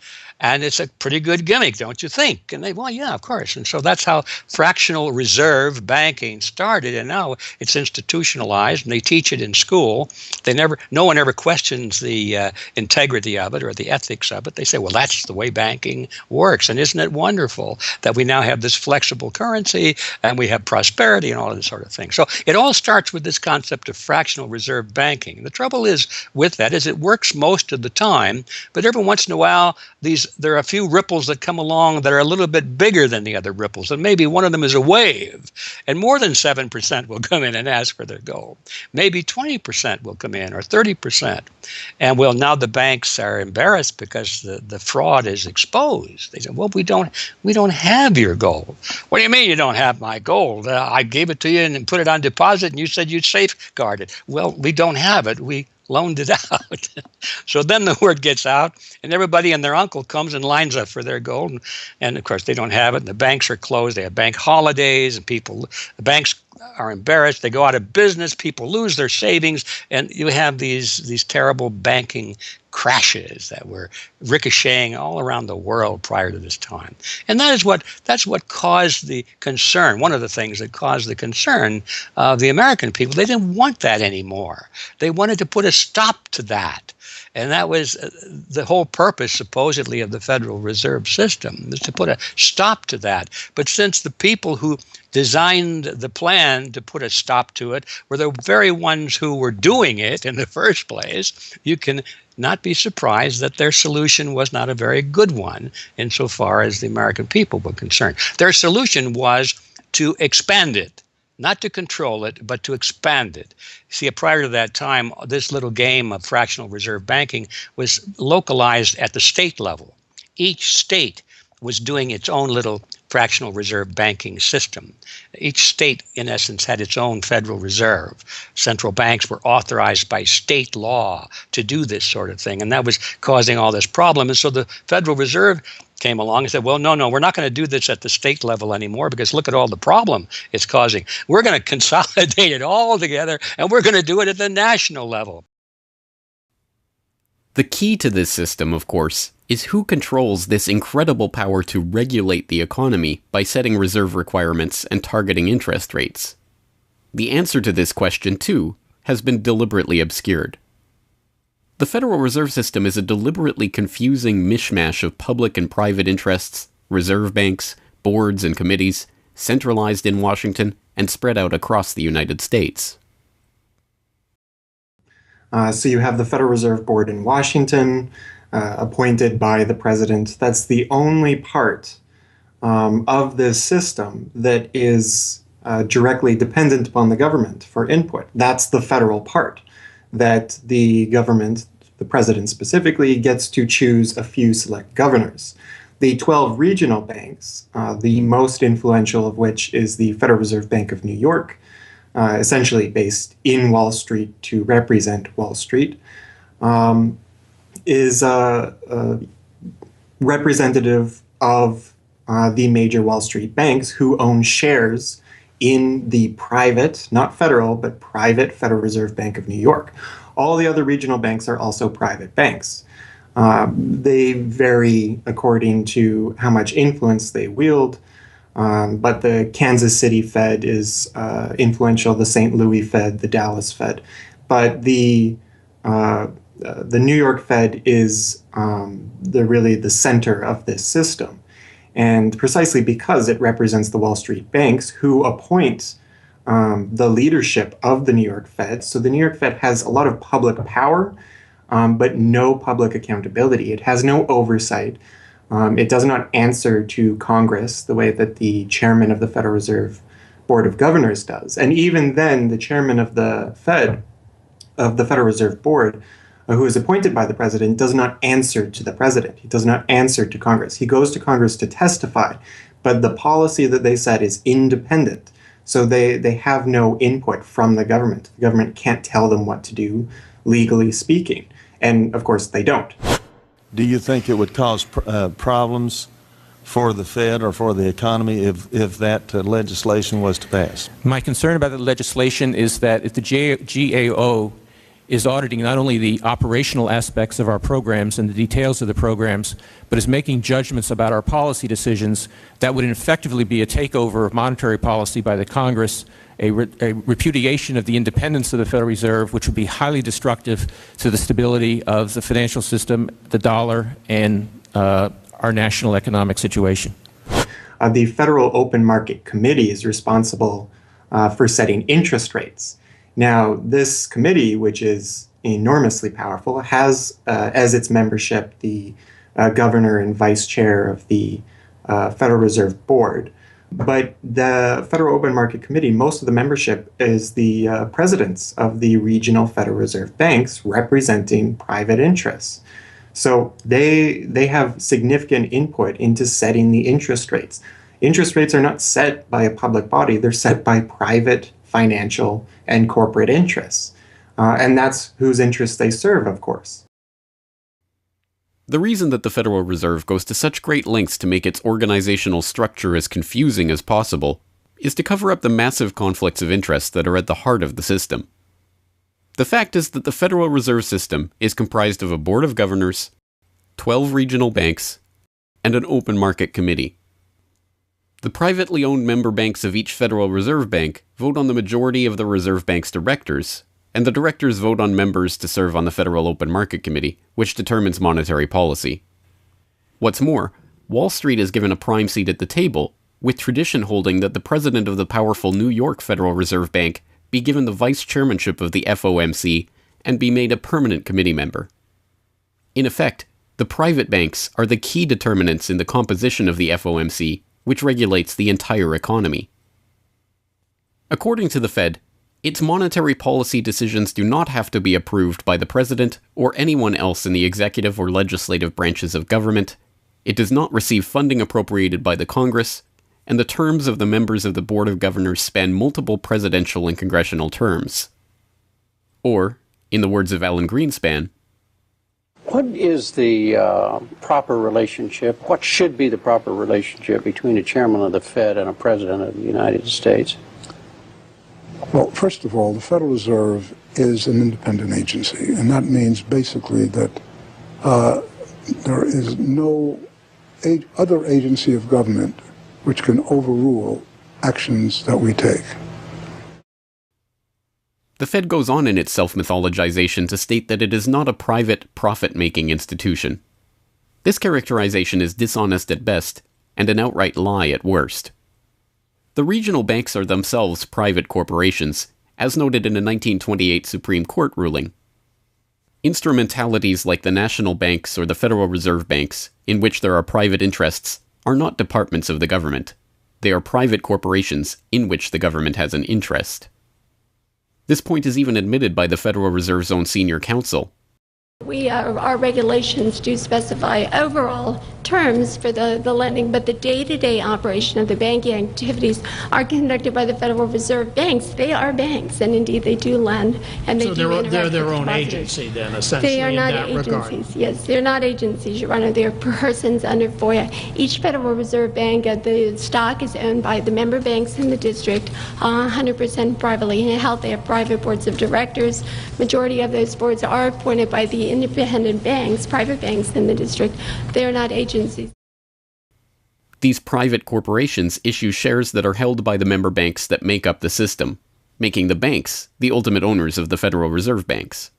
And it's a pretty good gimmick, don't you think? And they, well, yeah, of course. And so that's how fractional reserve banking started. And now it's institutionalized, and they teach it in school. No one ever questions the integrity of it or the ethics of it. They say, well, that's the way banking works. And isn't it wonderful that we now have this flexible currency and we have prosperity and all of this sort of thing? So it all starts with this concept of fractional reserve banking. And the trouble is with that is it works most of the time, but every once in a while there are a few ripples that come along that are a little bit bigger than the other ripples, and maybe one of them is a wave, and more than 7% will come in and ask for their gold. Maybe 20% will come in, or 30%. And well, now the banks are embarrassed because the fraud is exposed. They say, well, we don't have your gold. What do you mean you don't have my gold? I gave it to you and put it on deposit, and you said you'd safeguard it. Well, we don't have it. We loaned it out. So then the word gets out, and everybody and their uncle comes and lines up for their gold. And of course, they don't have it, and the banks are closed. They have bank holidays, and the banks are embarrassed. They go out of business. People lose their savings, and you have these terrible banking crashes that were ricocheting all around the world prior to this time. And that's what caused the concern. One of the things that caused the concern of the American people, they didn't want that anymore. They wanted to put a stop to that. And that was the whole purpose, supposedly, of the Federal Reserve System, was to put a stop to that. But since the people who designed the plan to put a stop to it were the very ones who were doing it in the first place, you can not be surprised that their solution was not a very good one insofar as the American people were concerned. Their solution was to expand it. Not to control it, but to expand it. See, prior to that time, this little game of fractional reserve banking was localized at the state level. Each state was doing its own little fractional reserve banking system. Each state, in essence, had its own Federal Reserve. Central banks were authorized by state law to do this sort of thing, and that was causing all this problem. And so the Federal Reserve came along and said, well, no, we're not going to do this at the state level anymore because look at all the problem it's causing. We're going to consolidate it all together, and we're going to do it at the national level. The key to this system, of course, is who controls this incredible power to regulate the economy by setting reserve requirements and targeting interest rates. The answer to this question, too, has been deliberately obscured. The Federal Reserve System is a deliberately confusing mishmash of public and private interests, reserve banks, boards and committees, centralized in Washington and spread out across the United States. So you have the Federal Reserve Board in Washington, appointed by the president. That's the only part of this system that is directly dependent upon the government for input. That's the federal part, that the government, the president specifically, gets to choose a few select governors. The 12 regional banks, the most influential of which is the Federal Reserve Bank of New York, essentially based in Wall Street to represent Wall Street, is representative of the major Wall Street banks who own shares in the private, not federal, but private Federal Reserve Bank of New York. All the other regional banks are also private banks. They vary according to how much influence they wield, but the Kansas City Fed is influential, the St. Louis Fed, the Dallas Fed. But the New York Fed is really the center of this system. And precisely because it represents the Wall Street banks who appoint the leadership of the New York Fed. So the New York Fed has a lot of public power, but no public accountability. It has no oversight. It does not answer to Congress the way that the chairman of the Federal Reserve Board of Governors does. And even then, the chairman of the Federal Reserve Board, who is appointed by the president, does not answer to the president. He does not answer to Congress. He goes to Congress to testify, but the policy that they set is independent. So they have no input from the government. The government can't tell them what to do, legally speaking. And of course, they don't. Do you think it would cause problems for the Fed or for the economy if that legislation was to pass? My concern about the legislation is that if the GAO is auditing not only the operational aspects of our programs and the details of the programs, but is making judgments about our policy decisions that would effectively be a takeover of monetary policy by the Congress, a repudiation of the independence of the Federal Reserve, which would be highly destructive to the stability of the financial system, the dollar, and our national economic situation. The Federal Open Market Committee is responsible for setting interest rates. Now, this committee, which is enormously powerful, has as its membership the governor and vice chair of the Federal Reserve Board. But the Federal Open Market Committee, most of the membership is the presidents of the regional Federal Reserve banks representing private interests. So they have significant input into setting the interest rates. Interest rates are not set by a public body, they're set by private financial and corporate interests. And that's whose interests they serve, of course. The reason that the Federal Reserve goes to such great lengths to make its organizational structure as confusing as possible is to cover up the massive conflicts of interest that are at the heart of the system. The fact is that the Federal Reserve System is comprised of a board of governors, 12 regional banks, and an open market committee. The privately owned member banks of each Federal Reserve Bank vote on the majority of the Reserve Bank's directors, and the directors vote on members to serve on the Federal Open Market Committee, which determines monetary policy. What's more, Wall Street is given a prime seat at the table, with tradition holding that the president of the powerful New York Federal Reserve Bank be given the vice chairmanship of the FOMC and be made a permanent committee member. In effect, the private banks are the key determinants in the composition of the FOMC, which regulates the entire economy. According to the Fed, its monetary policy decisions do not have to be approved by the president or anyone else in the executive or legislative branches of government. It does not receive funding appropriated by the Congress, and the terms of the members of the Board of Governors span multiple presidential and congressional terms. Or, in the words of Alan Greenspan, what is the proper relationship, what should be the proper relationship between a chairman of the Fed and a president of the United States? Well, first of all, the Federal Reserve is an independent agency, and that means basically that there is no other agency of government which can overrule actions that we take. The Fed goes on in its self-mythologization to state that it is not a private, profit-making institution. This characterization is dishonest at best, and an outright lie at worst. The regional banks are themselves private corporations, as noted in a 1928 Supreme Court ruling. Instrumentalities like the national banks or the Federal Reserve Banks, in which there are private interests, are not departments of the government. They are private corporations in which the government has an interest. This point is even admitted by the Federal Reserve's own senior counsel. Our regulations do specify overall terms for the lending, but the day-to-day operation of the banking activities are conducted by the Federal Reserve banks. They are banks, and indeed they do lend, and they do interact they're their with own depositors. agency, then, essentially, they are not in that agencies. regard. Yes, they're not agencies, Your Honor. They're persons under FOIA. Each Federal Reserve Bank, the stock is owned by the member banks in the district, 100% privately held. They have private boards of directors. Majority of those boards are appointed by the independent banks, private banks in the district. They are not agencies. These private corporations issue shares that are held by the member banks that make up the system, making the banks the ultimate owners of the Federal Reserve Banks.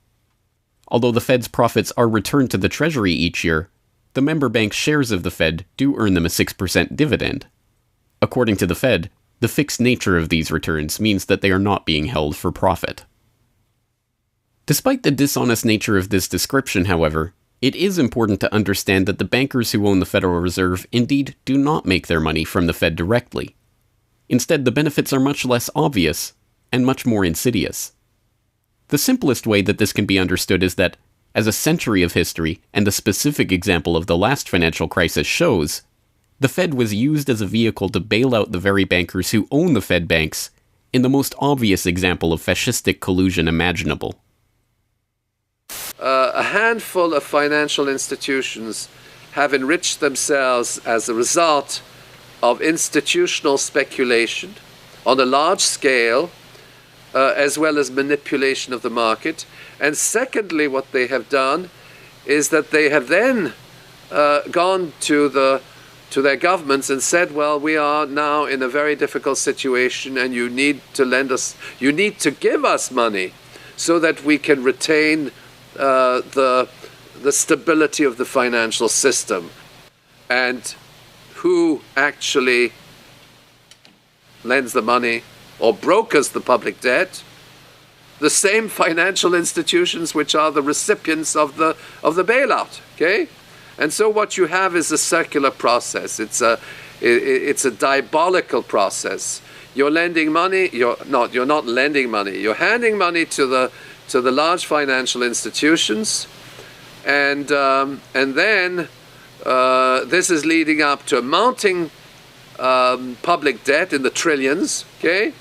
Although the Fed's profits are returned to the Treasury each year, the member banks' shares of the Fed do earn them a 6% dividend. According to the Fed, the fixed nature of these returns means that they are not being held for profit. Despite the dishonest nature of this description, however, it is important to understand that the bankers who own the Federal Reserve indeed do not make their money from the Fed directly. Instead, the benefits are much less obvious and much more insidious. The simplest way that this can be understood is that, as a century of history and the specific example of the last financial crisis shows, the Fed was used as a vehicle to bail out the very bankers who own the Fed banks in the most obvious example of fascistic collusion imaginable. A handful of financial institutions have enriched themselves as a result of institutional speculation on a large scale as well as manipulation of the market. And secondly, what they have done is that they have then gone to their governments and said, well, we are now in a very difficult situation and you need to give us money so that we can retain the stability of the financial system. And who actually lends the money or brokers the public debt? The same financial institutions which are the recipients of the bailout. Okay, and so what you have is a circular process. It's a diabolical process. You're lending money. You're not lending money. You're handing money to the large financial institutions, and then this is leading up to a mounting public debt in the trillions. Okay.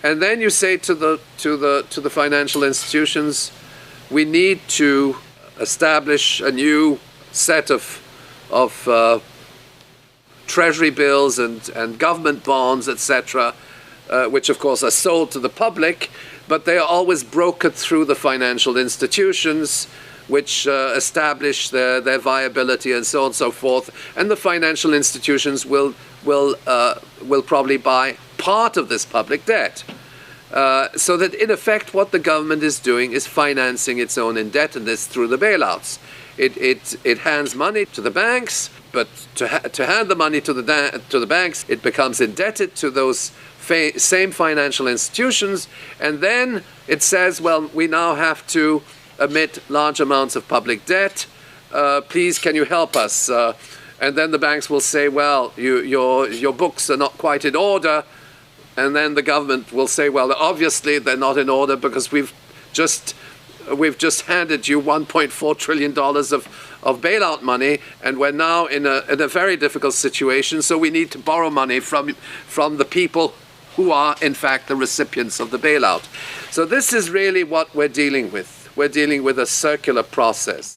And then you say to the financial institutions, we need to establish a new set of treasury bills and government bonds, etc., which of course are sold to the public, but they are always brokered through the financial institutions, which establish their viability and so on and so forth. And the financial institutions will probably buy part of this public debt. So that in effect what the government is doing is financing its own indebtedness through the bailouts. It hands money to the banks, but to hand the money to the banks, it becomes indebted to those same financial institutions, and then it says, well, we now have to emit large amounts of public debt. Please, can you help us? And then the banks will say, well, your books are not quite in order. And then the government will say, well, obviously they're not in order because we've just handed you $1.4 trillion of bailout money, and we're now in a very difficult situation, so we need to borrow money from the people who are, in fact, the recipients of the bailout. So this is really what we're dealing with. We're dealing with a circular process.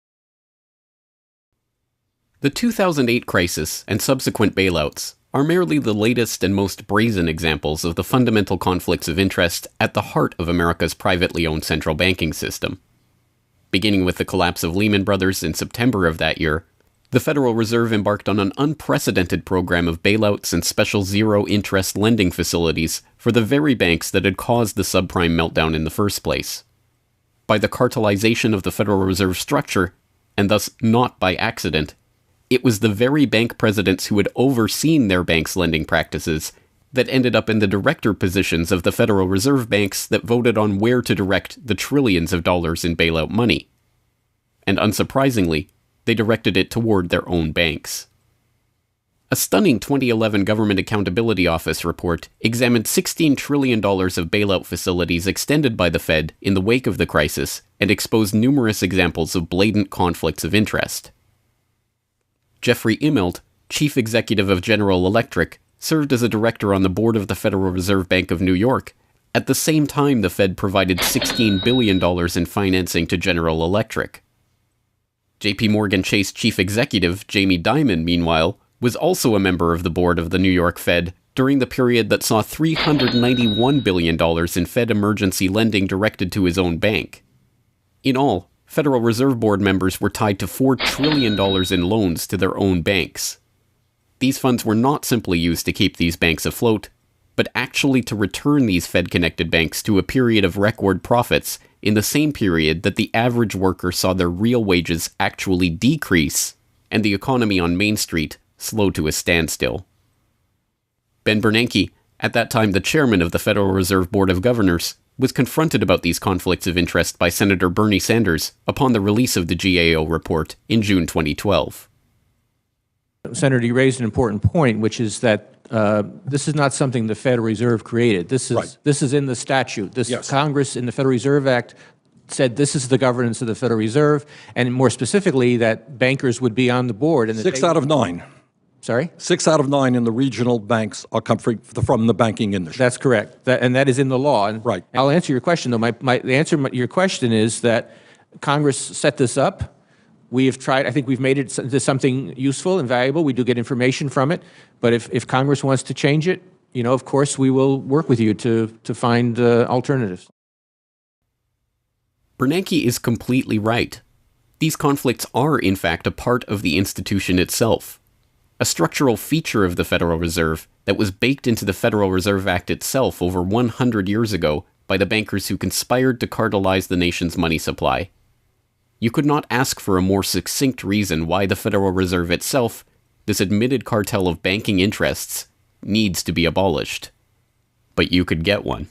The 2008 crisis and subsequent bailouts are merely the latest and most brazen examples of the fundamental conflicts of interest at the heart of America's privately owned central banking system. Beginning with the collapse of Lehman Brothers in September of that year, the Federal Reserve embarked on an unprecedented program of bailouts and special zero-interest lending facilities for the very banks that had caused the subprime meltdown in the first place. By the cartelization of the Federal Reserve structure, and thus not by accident, it was the very bank presidents who had overseen their banks' lending practices that ended up in the director positions of the Federal Reserve banks that voted on where to direct the trillions of dollars in bailout money. And unsurprisingly, they directed it toward their own banks. A stunning 2011 Government Accountability Office report examined $16 trillion of bailout facilities extended by the Fed in the wake of the crisis and exposed numerous examples of blatant conflicts of interest. Jeffrey Immelt, chief executive of General Electric, served as a director on the board of the Federal Reserve Bank of New York. At the same time, the Fed provided $16 billion in financing to General Electric. J.P. Morgan Chase chief executive Jamie Dimon, meanwhile, was also a member of the board of the New York Fed during the period that saw $391 billion in Fed emergency lending directed to his own bank. In all, Federal Reserve Board members were tied to $4 trillion in loans to their own banks. These funds were not simply used to keep these banks afloat, but actually to return these Fed-connected banks to a period of record profits in the same period that the average worker saw their real wages actually decrease and the economy on Main Street slow to a standstill. Ben Bernanke, at that time the chairman of the Federal Reserve Board of Governors, was confronted about these conflicts of interest by Senator Bernie Sanders upon the release of the GAO report in June 2012. Senator, you raised an important point, which is that this is not something the Federal Reserve created. This is in the statute. Congress in the Federal Reserve Act said this is the governance of the Federal Reserve, and more specifically that bankers would be on the board. And 6 out of 9. Sorry? 6 out of 9 in the regional banks are come from the banking industry. That's correct, and that is in the law. And right. I'll answer your question, though. The answer to your question is that Congress set this up. We have tried. I think we've made it into something useful and valuable. We do get information from it. But if Congress wants to change it, of course, we will work with you to find alternatives. Bernanke is completely right. These conflicts are, in fact, a part of the institution itself, a structural feature of the Federal Reserve that was baked into the Federal Reserve Act itself over 100 years ago by the bankers who conspired to cartelize the nation's money supply. You could not ask for a more succinct reason why the Federal Reserve itself, this admitted cartel of banking interests, needs to be abolished. But you could get one.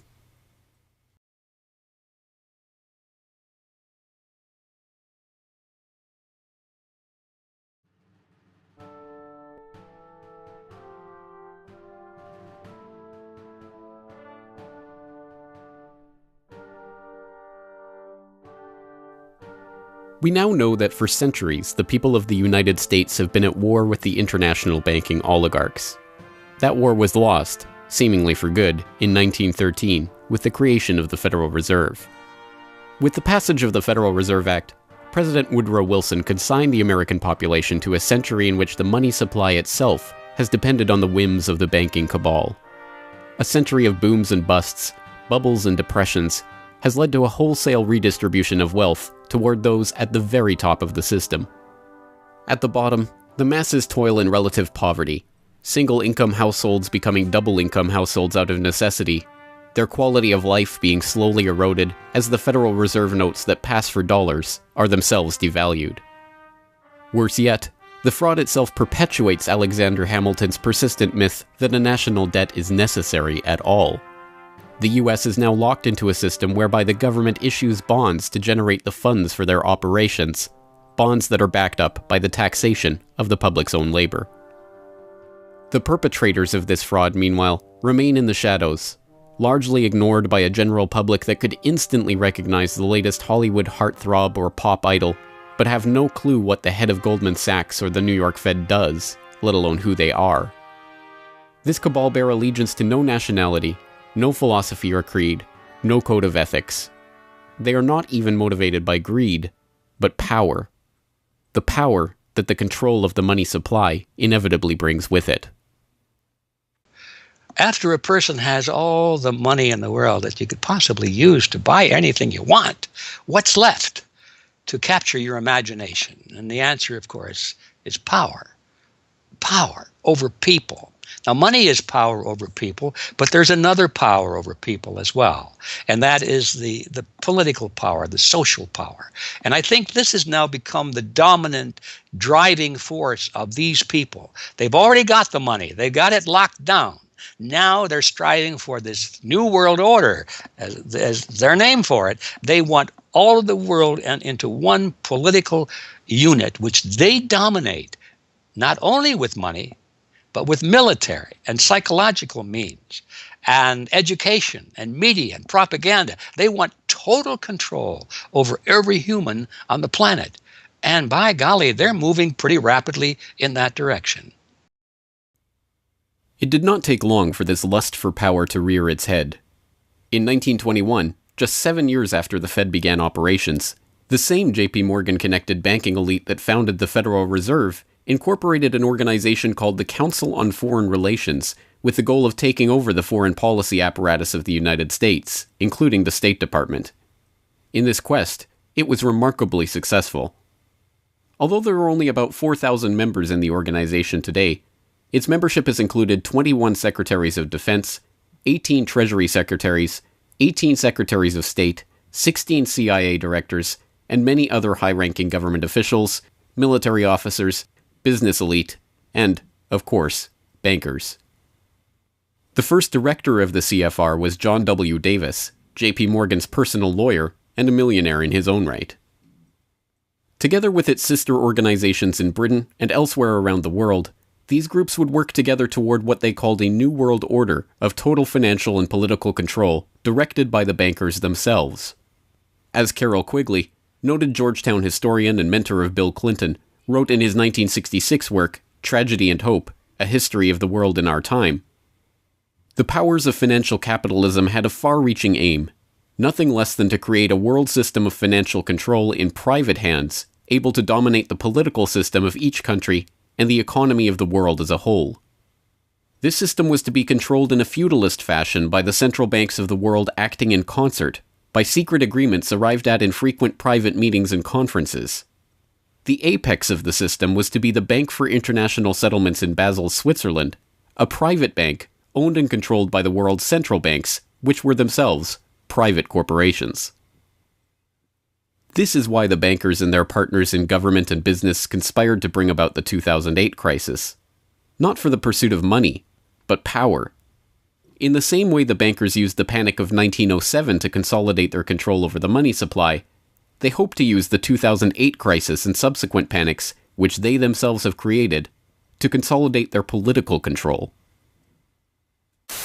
We now know that for centuries, the people of the United States have been at war with the international banking oligarchs. That war was lost, seemingly for good, in 1913 with the creation of the Federal Reserve. With the passage of the Federal Reserve Act, President Woodrow Wilson consigned the American population to a century in which the money supply itself has depended on the whims of the banking cabal. A century of booms and busts, bubbles and depressions, has led to a wholesale redistribution of wealth toward those at the very top of the system. At the bottom, the masses toil in relative poverty, single-income households becoming double-income households out of necessity, their quality of life being slowly eroded as the Federal Reserve notes that pass for dollars are themselves devalued. Worse yet, the fraud itself perpetuates Alexander Hamilton's persistent myth that a national debt is necessary at all. The US is now locked into a system whereby the government issues bonds to generate the funds for their operations, bonds that are backed up by the taxation of the public's own labor. The perpetrators of this fraud, meanwhile, remain in the shadows, largely ignored by a general public that could instantly recognize the latest Hollywood heartthrob or pop idol, but have no clue what the head of Goldman Sachs or the New York Fed does, let alone who they are. This cabal bear allegiance to no nationality, no philosophy or creed, no code of ethics. They are not even motivated by greed, but power. The power that the control of the money supply inevitably brings with it. After a person has all the money in the world that you could possibly use to buy anything you want, what's left to capture your imagination? And the answer, of course, is power. Power over people. Now, money is power over people, but there's another power over people as well, and that is the political power, the social power. And I think this has now become the dominant driving force of these people. They've already got the money. They've got it locked down. Now they're striving for this new world order, as their name for it. They want all of the world into one political unit, which they dominate, not only with money, but with military and psychological means and education and media and propaganda. They want total control over every human on the planet. And by golly, they're moving pretty rapidly in that direction. It did not take long for this lust for power to rear its head. In 1921, just 7 years after the Fed began operations, the same J.P. Morgan-connected banking elite that founded the Federal Reserve incorporated an organization called the Council on Foreign Relations with the goal of taking over the foreign policy apparatus of the United States, including the State Department. In this quest, it was remarkably successful. Although there are only about 4,000 members in the organization today, its membership has included 21 Secretaries of Defense, 18 Treasury Secretaries, 18 Secretaries of State, 16 CIA directors, and many other high-ranking government officials, military officers, business elite, and, of course, bankers. The first director of the CFR was John W. Davis, J.P. Morgan's personal lawyer and a millionaire in his own right. Together with its sister organizations in Britain and elsewhere around the world, these groups would work together toward what they called a New World Order of total financial and political control directed by the bankers themselves. As Carroll Quigley, noted Georgetown historian and mentor of Bill Clinton, wrote in his 1966 work, Tragedy and Hope, A History of the World in Our Time, the powers of financial capitalism had a far-reaching aim, nothing less than to create a world system of financial control in private hands, able to dominate the political system of each country and the economy of the world as a whole. This system was to be controlled in a feudalist fashion by the central banks of the world acting in concert, by secret agreements arrived at in frequent private meetings and conferences. The apex of the system was to be the Bank for International Settlements in Basel, Switzerland, a private bank owned and controlled by the world's central banks, which were themselves private corporations. This is why the bankers and their partners in government and business conspired to bring about the 2008 crisis. Not for the pursuit of money, but power. In the same way the bankers used the panic of 1907 to consolidate their control over the money supply, they hope to use the 2008 crisis and subsequent panics, which they themselves have created, to consolidate their political control.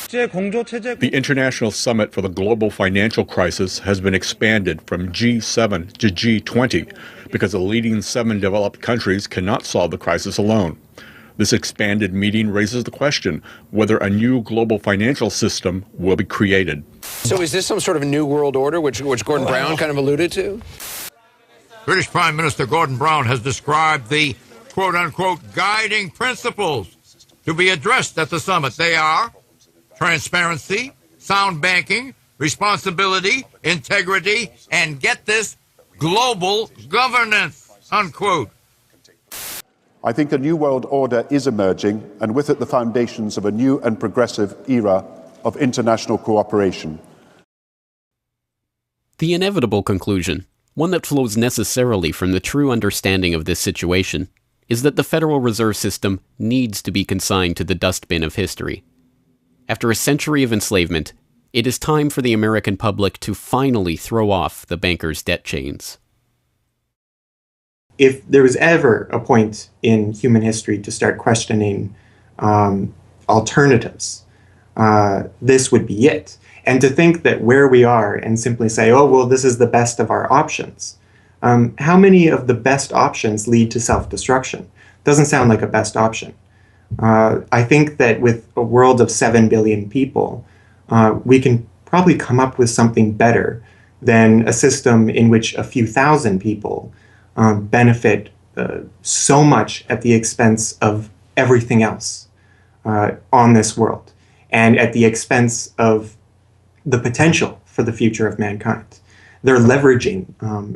The International Summit for the Global Financial Crisis has been expanded from G7 to G20 because the leading 7 developed countries cannot solve the crisis alone. This expanded meeting raises the question whether a new global financial system will be created. So is this some sort of new world order, which Gordon Brown kind of alluded to? British Prime Minister Gordon Brown has described the quote-unquote guiding principles to be addressed at the summit. They are transparency, sound banking, responsibility, integrity, and get this, global governance, unquote. I think a new world order is emerging, and with it the foundations of a new and progressive era of international cooperation. The inevitable conclusion, one that flows necessarily from the true understanding of this situation, is that the Federal Reserve System needs to be consigned to the dustbin of history. After a century of enslavement, it is time for the American public to finally throw off the bankers' debt chains. If there was ever a point in human history to start questioning alternatives, this would be it. And to think that where we are and simply say, oh, well, this is the best of our options. How many of the best options lead to self-destruction? Doesn't sound like a best option. I think that with a world of 7 billion people, we can probably come up with something better than a system in which a few thousand people benefit so much at the expense of everything else on this world, and at the expense of the potential for the future of mankind. They're leveraging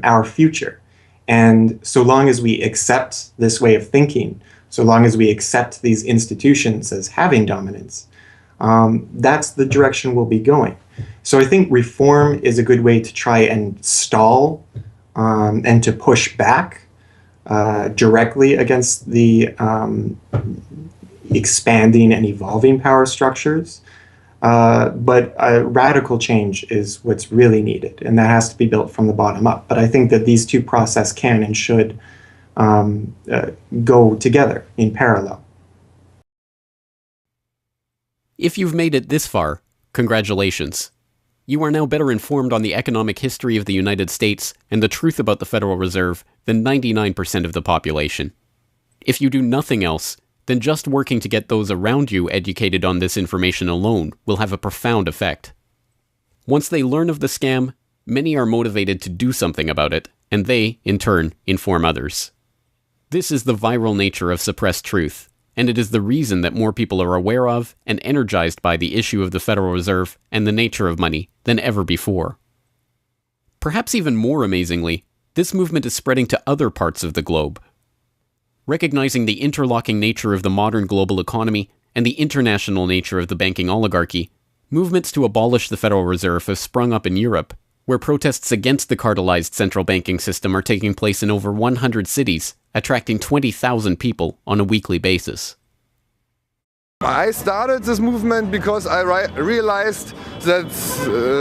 our future. And so long as we accept this way of thinking, so long as we accept these institutions as having dominance, that's the direction we'll be going. So I think reform is a good way to try and stall and to push back directly against the expanding and evolving power structures. But a radical change is what's really needed, and that has to be built from the bottom up. But I think that these two processes can and should go together in parallel. If you've made it this far, congratulations. You are now better informed on the economic history of the United States and the truth about the Federal Reserve than 99% of the population. If you do nothing else, then just working to get those around you educated on this information alone will have a profound effect. Once they learn of the scam, many are motivated to do something about it, and they, in turn, inform others. This is the viral nature of suppressed truth, and it is the reason that more people are aware of and energized by the issue of the Federal Reserve and the nature of money than ever before. Perhaps even more amazingly, this movement is spreading to other parts of the globe. Recognizing the interlocking nature of the modern global economy and the international nature of the banking oligarchy, movements to abolish the Federal Reserve have sprung up in Europe, where protests against the cartelized central banking system are taking place in over 100 cities, attracting 20,000 people on a weekly basis. I started this movement because I realized that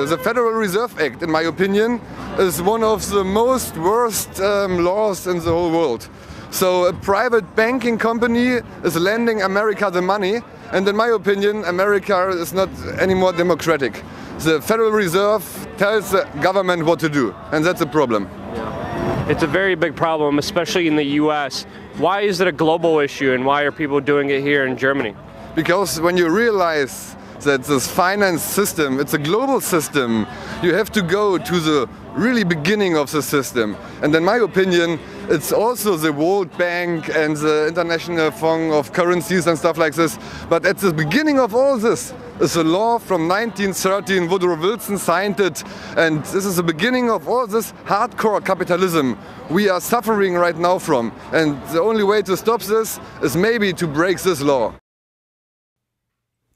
the Federal Reserve Act, in my opinion, is one of the most worst laws in the whole world. So a private banking company is lending America the money, and in my opinion, America is not any more democratic. The Federal Reserve tells the government what to do, and that's a problem. It's a very big problem, especially in the US. Why is it a global issue, and why are people doing it here in Germany? Because when you realize that this finance system, it's a global system, you have to go to the really beginning of the system. And in my opinion, it's also the World Bank and the International Fund of Currencies and stuff like this. But at the beginning of all this is a law from 1913. Woodrow Wilson signed it. And this is the beginning of all this hardcore capitalism we are suffering right now from. And the only way to stop this is maybe to break this law.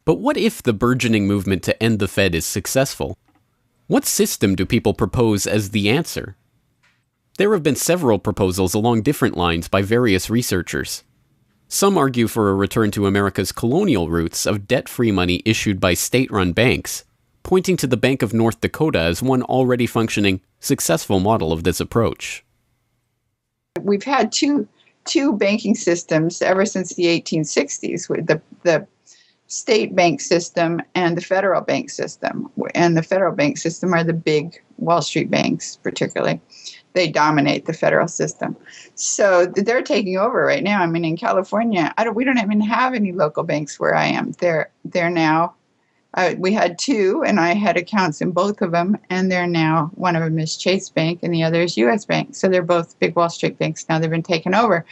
But what if the burgeoning movement to end the Fed is successful? What system do people propose as the answer? There have been several proposals along different lines by various researchers. Some argue for a return to America's colonial roots of debt-free money issued by state-run banks, pointing to the Bank of North Dakota as one already functioning, successful model of this approach. We've had two banking systems ever since the 1860s, with the state bank system and the federal bank system. And the federal bank system are the big Wall Street banks, particularly. They dominate the federal system. So they're taking over right now. I mean, in California, we don't even have any local banks where I am. They're now, we had two, and I had accounts in both of them, and they're now, one of them is Chase Bank, and the other is U.S. Bank. So they're both big Wall Street banks now. They've been taken over.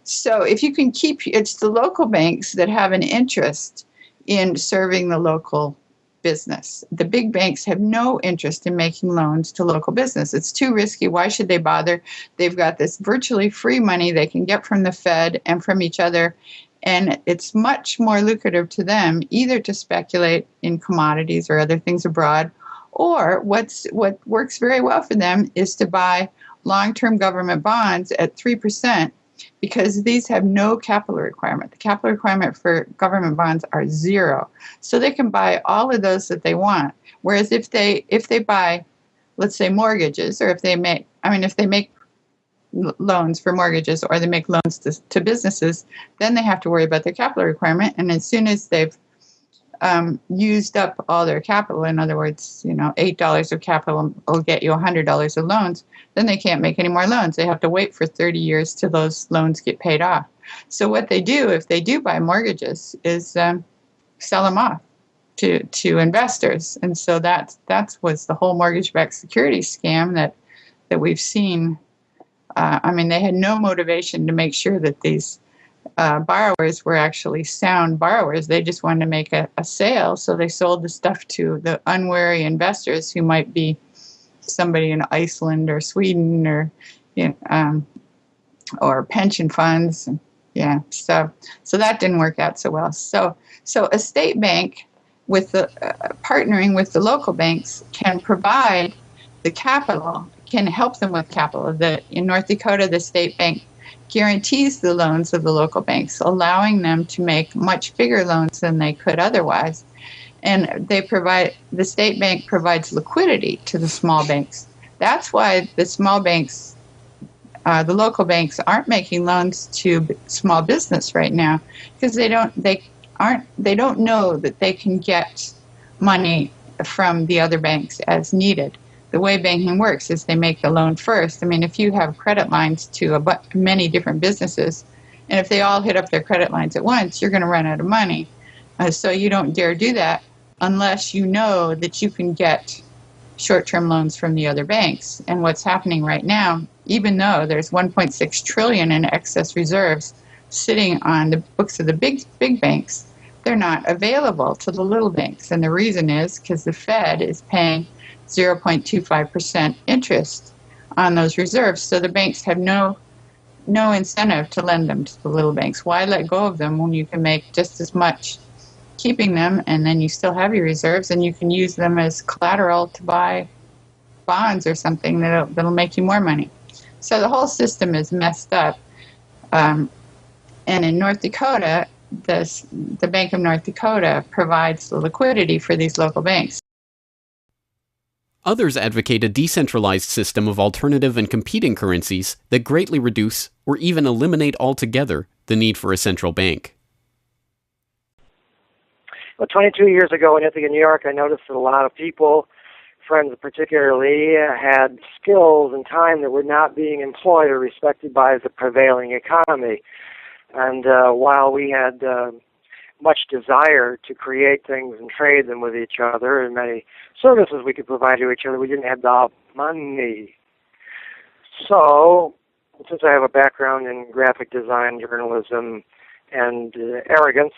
So if you can keep, it's the local banks that have an interest in serving the local business. The big banks have no interest in making loans to local business. It's too risky. Why should they bother? They've got this virtually free money they can get from the Fed and from each other, and it's much more lucrative to them either to speculate in commodities or other things abroad, or what works very well for them is to buy long-term government bonds at 3%, because these have no capital requirement. The capital requirement for government bonds are zero. So they can buy all of those that they want. Whereas if they buy, let's say, mortgages, or if they make loans for mortgages, or they make loans to businesses, then they have to worry about their capital requirement. And as soon as they've used up all their capital, in other words, $8 of capital will get you $100 of loans, then they can't make any more loans. They have to wait for 30 years till those loans get paid off. So what they do, if they do buy mortgages, is sell them off to investors. And so that was the whole mortgage-backed securities scam that we've seen. I mean, they had no motivation to make sure that these borrowers were actually sound borrowers. They just wanted to make a sale, so they sold the stuff to the unwary investors who might be somebody in Iceland or Sweden or pension funds. Yeah, so that didn't work out so well. So a state bank with the partnering with the local banks can provide the capital, can help them with capital. In North Dakota, the state bank guarantees the loans of the local banks, allowing them to make much bigger loans than they could otherwise. And the state bank provides liquidity to the small banks. That's why the small banks, the local banks, aren't making loans to small business right now, because they don't know that they can get money from the other banks as needed. The way banking works is they make the loan first. I mean, if you have credit lines to many different businesses, and if they all hit up their credit lines at once, you're going to run out of money. So you don't dare do that unless you know that you can get short-term loans from the other banks. And what's happening right now, even though there's $1.6 trillion in excess reserves sitting on the books of the big banks, they're not available to the little banks. And the reason is because the Fed is paying 0.25% interest on those reserves. So the banks have no incentive to lend them to the little banks. Why let go of them when you can make just as much keeping them, and then you still have your reserves, and you can use them as collateral to buy bonds or something that'll make you more money. So the whole system is messed up. And in North Dakota, the Bank of North Dakota provides the liquidity for these local banks. Others advocate a decentralized system of alternative and competing currencies that greatly reduce or even eliminate altogether the need for a central bank. Well, 22 years ago in Ithaca, New York, I noticed that a lot of people, friends particularly, had skills and time that were not being employed or respected by the prevailing economy. And while we had much desire to create things and trade them with each other, and many services we could provide to each other. We didn't have the money. So, since I have a background in graphic design, journalism, and arrogance,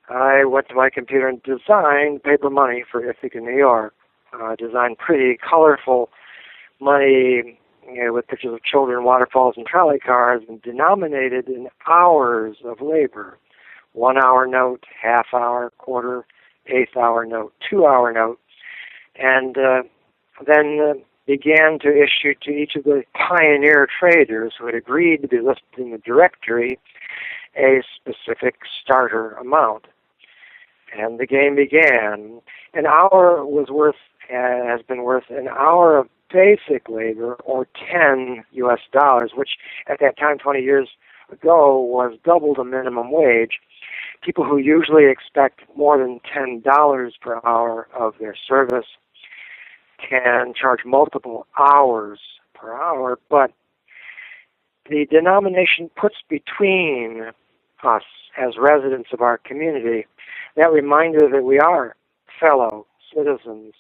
I went to my computer and designed paper money for Ithaca, New York. Designed pretty colorful money, with pictures of children, waterfalls, and trolley cars, and denominated in hours of labor. 1 hour note, half hour, quarter, eighth hour note, 2 hour note, and then began to issue to each of the pioneer traders who had agreed to be listed in the directory a specific starter amount. And the game began. An hour has been worth an hour of basic labor, or $10 US, which at that time, 20 years ago, was double the minimum wage. People who usually expect more than $10 per hour of their service can charge multiple hours per hour, but the denomination puts between us as residents of our community that reminder that we are fellow citizens,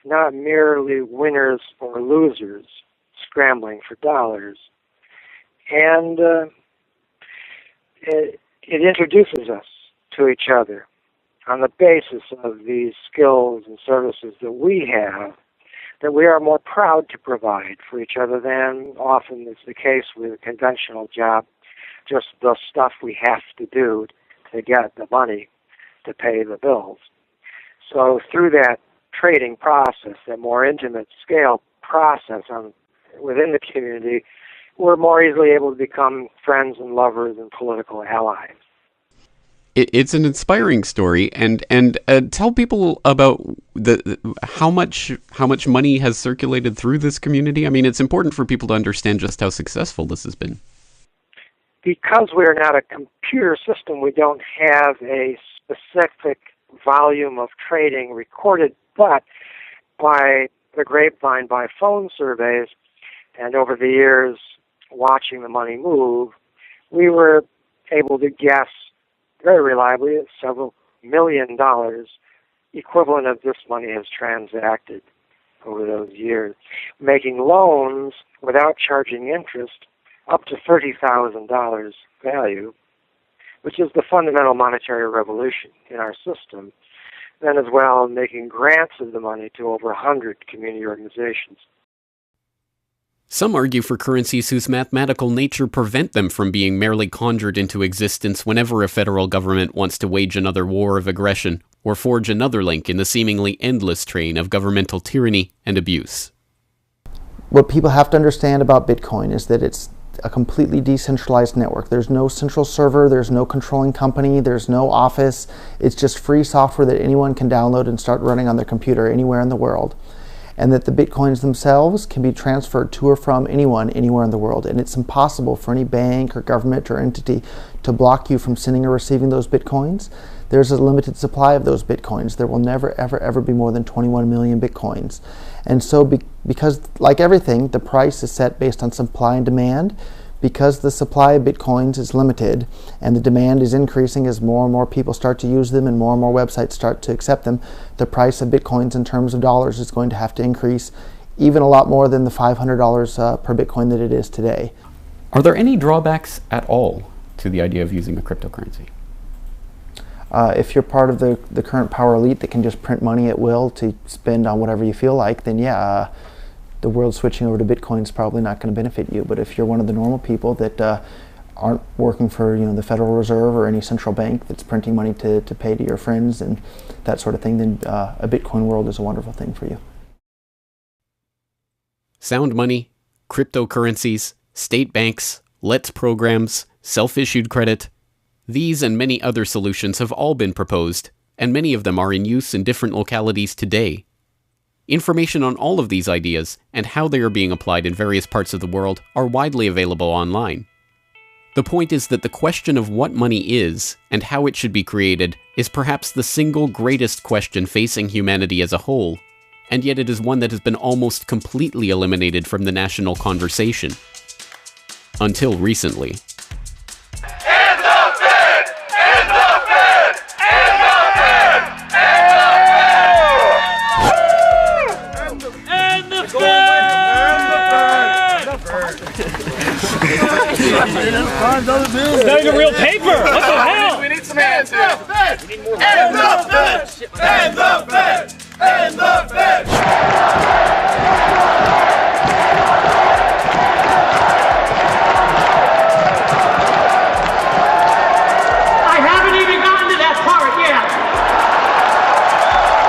not merely winners or losers scrambling for dollars. And it introduces us to each other on the basis of these skills and services that we have, that we are more proud to provide for each other than often is the case with a conventional job, just the stuff we have to do to get the money to pay the bills. So through that trading process, that more intimate scale process within the community, we're more easily able to become friends and lovers and political allies. It's an inspiring story, and tell people about how much money has circulated through this community. I mean, it's important for people to understand just how successful this has been. Because we're not a computer system, we don't have a specific volume of trading recorded, but by the grapevine, by phone surveys, and over the years watching the money move, we were able to guess very reliably at several $1 million equivalent of this money has transacted over those years, making loans without charging interest up to $30,000 value, which is the fundamental monetary revolution in our system. Then as well, making grants of the money to over 100 community organizations. Some argue for currencies whose mathematical nature prevent them from being merely conjured into existence whenever a federal government wants to wage another war of aggression or forge another link in the seemingly endless train of governmental tyranny and abuse. What people have to understand about Bitcoin is that it's a completely decentralized network. There's no central server, there's no controlling company, there's no office. It's just free software that anyone can download and start running on their computer anywhere in the world. And that the Bitcoins themselves can be transferred to or from anyone anywhere in the world. And it's impossible for any bank or government or entity to block you from sending or receiving those Bitcoins. There's a limited supply of those Bitcoins. There will never, ever, ever be more than 21 million Bitcoins. And so because, like everything, the price is set based on supply and demand, because the supply of Bitcoins is limited and the demand is increasing as more and more people start to use them and more websites start to accept them, the price of Bitcoins in terms of dollars is going to have to increase even a lot more than the $500 per Bitcoin that it is today. Are there any drawbacks at all to the idea of using a cryptocurrency? If you're part of the current power elite that can just print money at will to spend on whatever you feel like, then yeah, the world switching over to Bitcoin is probably not going to benefit you. But if you're one of the normal people that aren't working for the Federal Reserve or any central bank that's printing money to pay to your friends and that sort of thing, then a Bitcoin world is a wonderful thing for you. Sound money, cryptocurrencies, state banks, LETS programs, self-issued credit. These and many other solutions have all been proposed, and many of them are in use in different localities today. Information on all of these ideas and how they are being applied in various parts of the world are widely available online. The point is that the question of what money is and how it should be created is perhaps the single greatest question facing humanity as a whole, and yet it is one that has been almost completely eliminated from the national conversation. Until recently. End the Fed! End the Fed! And the Fed! And the Fed! And the Fed! And the Fed! I haven't even gotten to that part yet.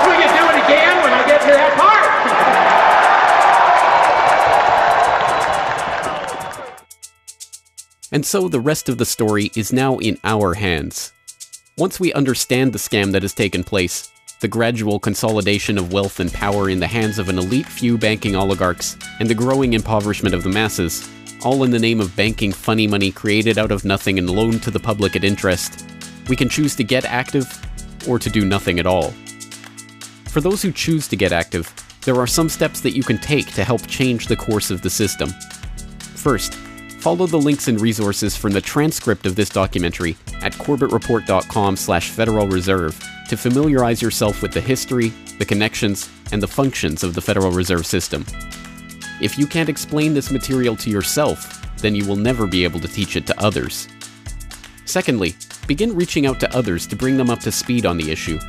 Will you do it again when I get to that part? And so the rest of the story is now in our hands. Once we understand the scam that has taken place, the gradual consolidation of wealth and power in the hands of an elite few banking oligarchs, and the growing impoverishment of the masses, all in the name of banking funny money created out of nothing and loaned to the public at interest, we can choose to get active or to do nothing at all. For those who choose to get active, there are some steps that you can take to help change the course of the system. First, follow the links and resources from the transcript of this documentary at corbettreport.com/Federal Reserve to familiarize yourself with the history, the connections, and the functions of the Federal Reserve System. If you can't explain this material to yourself, then you will never be able to teach it to others. Secondly, begin reaching out to others to bring them up to speed on the issue.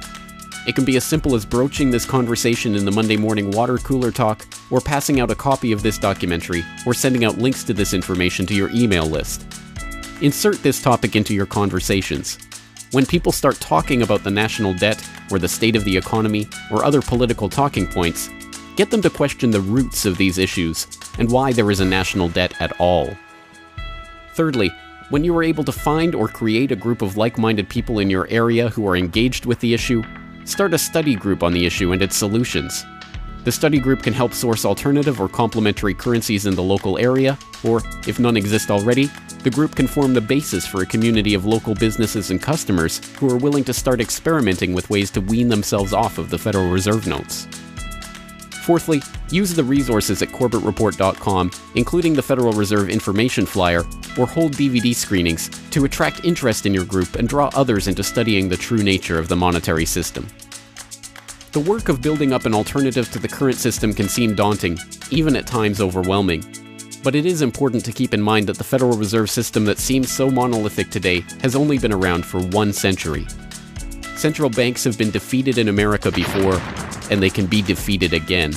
It can be as simple as broaching this conversation in the Monday morning water cooler talk, or passing out a copy of this documentary, or sending out links to this information to your email list. Insert this topic into your conversations. When people start talking about the national debt, or the state of the economy, or other political talking points, get them to question the roots of these issues, and why there is a national debt at all. Thirdly, when you are able to find or create a group of like-minded people in your area who are engaged with the issue, start a study group on the issue and its solutions. The study group can help source alternative or complementary currencies in the local area, or, if none exist already, the group can form the basis for a community of local businesses and customers who are willing to start experimenting with ways to wean themselves off of the Federal Reserve notes. Fourthly, use the resources at corbettreport.com, including the Federal Reserve information flyer, or hold DVD screenings to attract interest in your group and draw others into studying the true nature of the monetary system. The work of building up an alternative to the current system can seem daunting, even at times overwhelming. But it is important to keep in mind that the Federal Reserve System that seems so monolithic today has only been around for 1 century. Central banks have been defeated in America before, and they can be defeated again.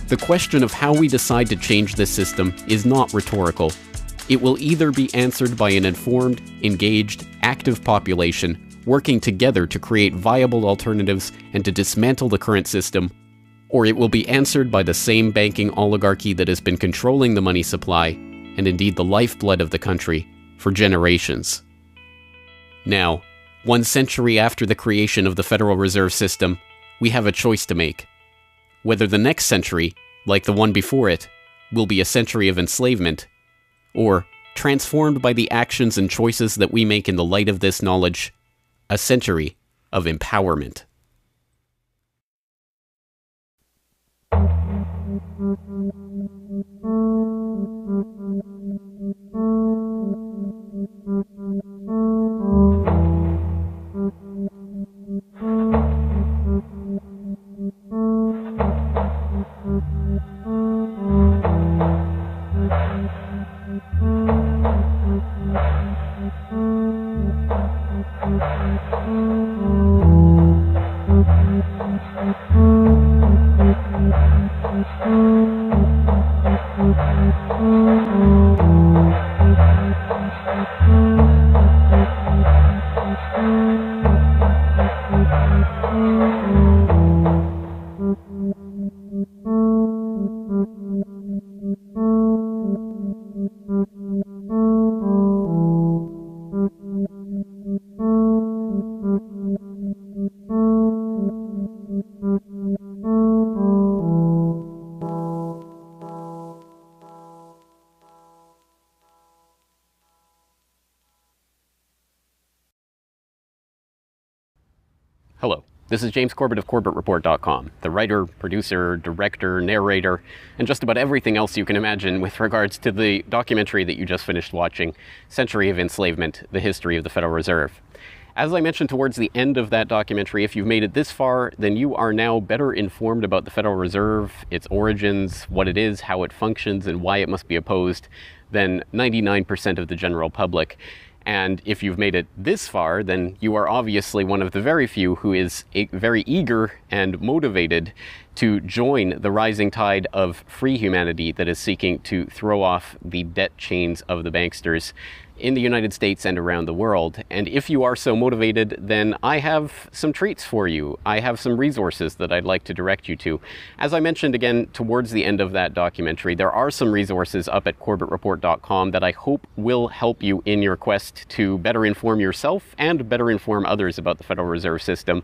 The question of how we decide to change this system is not rhetorical. It will either be answered by an informed, engaged, active population working together to create viable alternatives and to dismantle the current system, or it will be answered by the same banking oligarchy that has been controlling the money supply, and indeed the lifeblood of the country, for generations. Now, 1 century after the creation of the Federal Reserve System, we have a choice to make. Whether the next century, like the one before it, will be a century of enslavement, or, transformed by the actions and choices that we make in the light of this knowledge, a century of empowerment. Hello, this is James Corbett of corbettreport.com, the writer, producer, director, narrator, and just about everything else you can imagine with regards to the documentary that you just finished watching, Century of Enslavement, The History of the Federal Reserve. As I mentioned towards the end of that documentary, if you've made it this far, then you are now better informed about the Federal Reserve, its origins, what it is, how it functions, and why it must be opposed than 99% of the general public. And if you've made it this far, then you are obviously one of the very few who is very eager and motivated to join the rising tide of free humanity that is seeking to throw off the debt chains of the banksters in the United States and around the world. And if you are so motivated, then I have some treats for you. I have some resources that I'd like to direct you to. As I mentioned again towards the end of that documentary, there are some resources up at corbettreport.com that I hope will help you in your quest to better inform yourself and better inform others about the Federal Reserve System.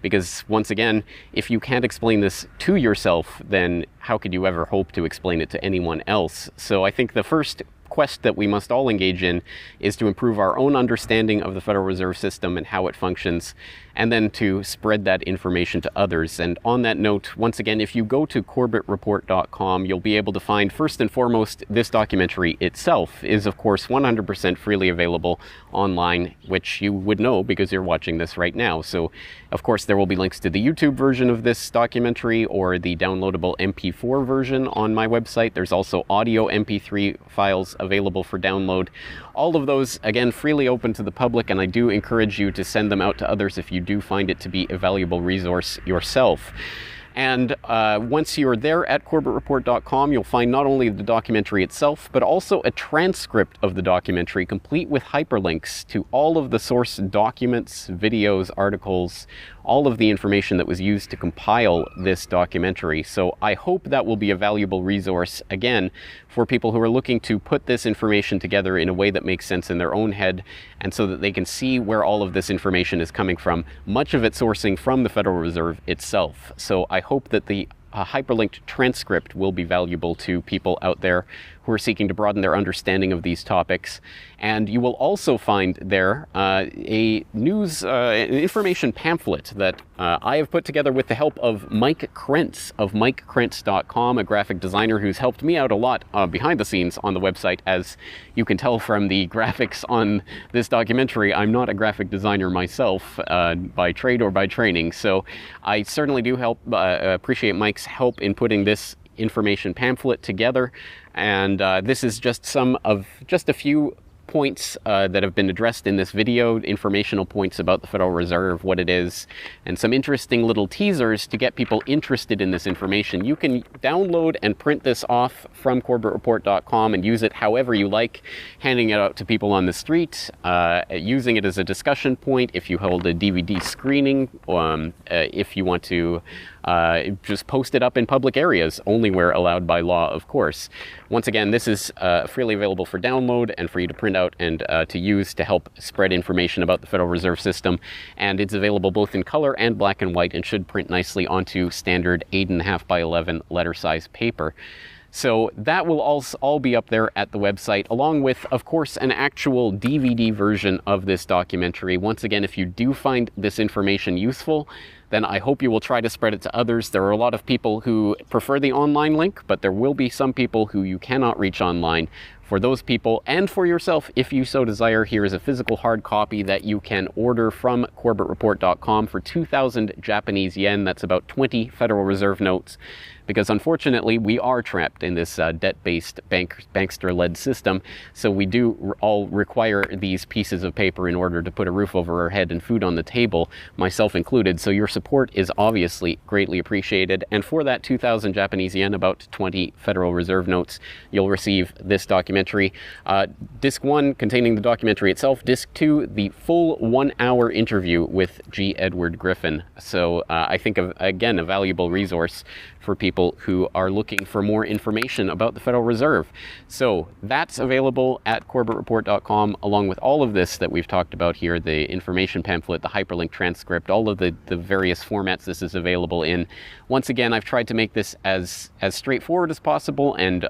Because once again, if you can't explain this to yourself, then how could you ever hope to explain it to anyone else? So I think the first quest that we must all engage in is to improve our own understanding of the Federal Reserve System and how it functions, and then to spread that information to others. And on that note, once again, if you go to corbettreport.com, you'll be able to find, first and foremost, this documentary itself is, of course, 100% freely available online, which you would know because you're watching this right now. So, of course, there will be links to the YouTube version of this documentary or the downloadable MP4 version on my website. There's also audio MP3 files available for download. All of those, again, freely open to the public, and I do encourage you to send them out to others if you do find it to be a valuable resource yourself. And once you're there at corbettreport.com, you'll find not only the documentary itself, but also a transcript of the documentary, complete with hyperlinks to all of the source documents, videos, articles, all of the information that was used to compile this documentary. So I hope that will be a valuable resource, again, for people who are looking to put this information together in a way that makes sense in their own head, and so that they can see where all of this information is coming from, much of it sourcing from the Federal Reserve itself. So I hope that the hyperlinked transcript will be valuable to people out there who are seeking to broaden their understanding of these topics. And you will also find there a news information pamphlet that I have put together with the help of Mike Krentz of MikeKrentz.com, a graphic designer who's helped me out a lot behind the scenes on the website. As you can tell from the graphics on this documentary, I'm not a graphic designer myself by trade or by training, so I certainly do appreciate Mike's help in putting this information pamphlet together. And this is just a few points that have been addressed in this video, informational points about the Federal Reserve, what it is, and some interesting little teasers to get people interested in this information. You can download and print this off from corbettreport.com and use it however you like, handing it out to people on the street, using it as a discussion point if you hold a DVD screening, if you want to just post it up in public areas, only where allowed by law, of course. Once again, this is freely available for download and for you to print out and to use to help spread information about the Federal Reserve System. And it's available both in color and black and white and should print nicely onto standard 8.5 by 11 letter size paper. So that will all be up there at the website, along with, of course, an actual DVD version of this documentary. Once again, if you do find this information useful, then I hope you will try to spread it to others. There are a lot of people who prefer the online link, but there will be some people who you cannot reach online. For those people, and for yourself, if you so desire, here is a physical hard copy that you can order from corbettreport.com for 2,000 Japanese yen. That's about 20 Federal Reserve notes. Because unfortunately, we are trapped in this debt-based bankster-led system, so we do all require these pieces of paper in order to put a roof over our head and food on the table, myself included. So your support is obviously greatly appreciated. And for that 2,000 Japanese yen, about 20 Federal Reserve notes, you'll receive this documentary. Disc 1 containing the documentary itself. Disc 2, the full 1-hour interview with G. Edward Griffin. So I think, again, a valuable resource for people who are looking for more information about the Federal Reserve. So that's available at corbettreport.com, along with all of this that we've talked about here, the information pamphlet, the hyperlink transcript, all of the various formats this is available in. Once again, I've tried to make this as straightforward as possible and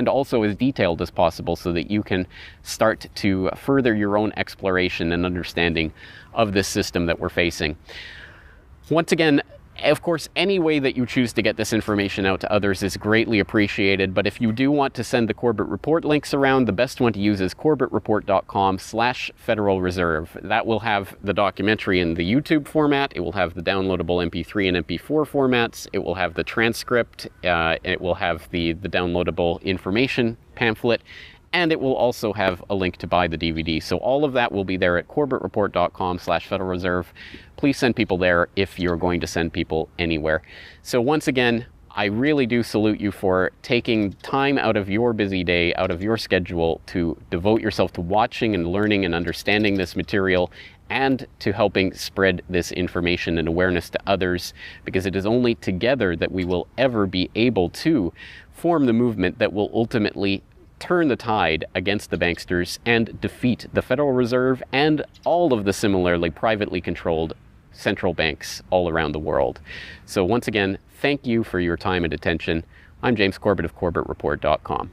also as detailed as possible so that you can start to further your own exploration and understanding of this system that we're facing. Once again, of course, any way that you choose to get this information out to others is greatly appreciated, but if you do want to send the Corbett Report links around, the best one to use is corbettreport.com/Federal Reserve. That will have the documentary in the YouTube format, it will have the downloadable MP3 and MP4 formats, it will have the transcript, it will have the downloadable information pamphlet, And it will also have a link to buy the DVD. So all of that will be there at corbettreport.com/Federal Reserve. Please send people there if you're going to send people anywhere. So once again, I really do salute you for taking time out of your busy day, out of your schedule, to devote yourself to watching and learning and understanding this material, and to helping spread this information and awareness to others, because it is only together that we will ever be able to form the movement that will ultimately turn the tide against the banksters and defeat the Federal Reserve and all of the similarly privately controlled central banks all around the world. So once again, thank you for your time and attention. I'm James Corbett of corbettreport.com.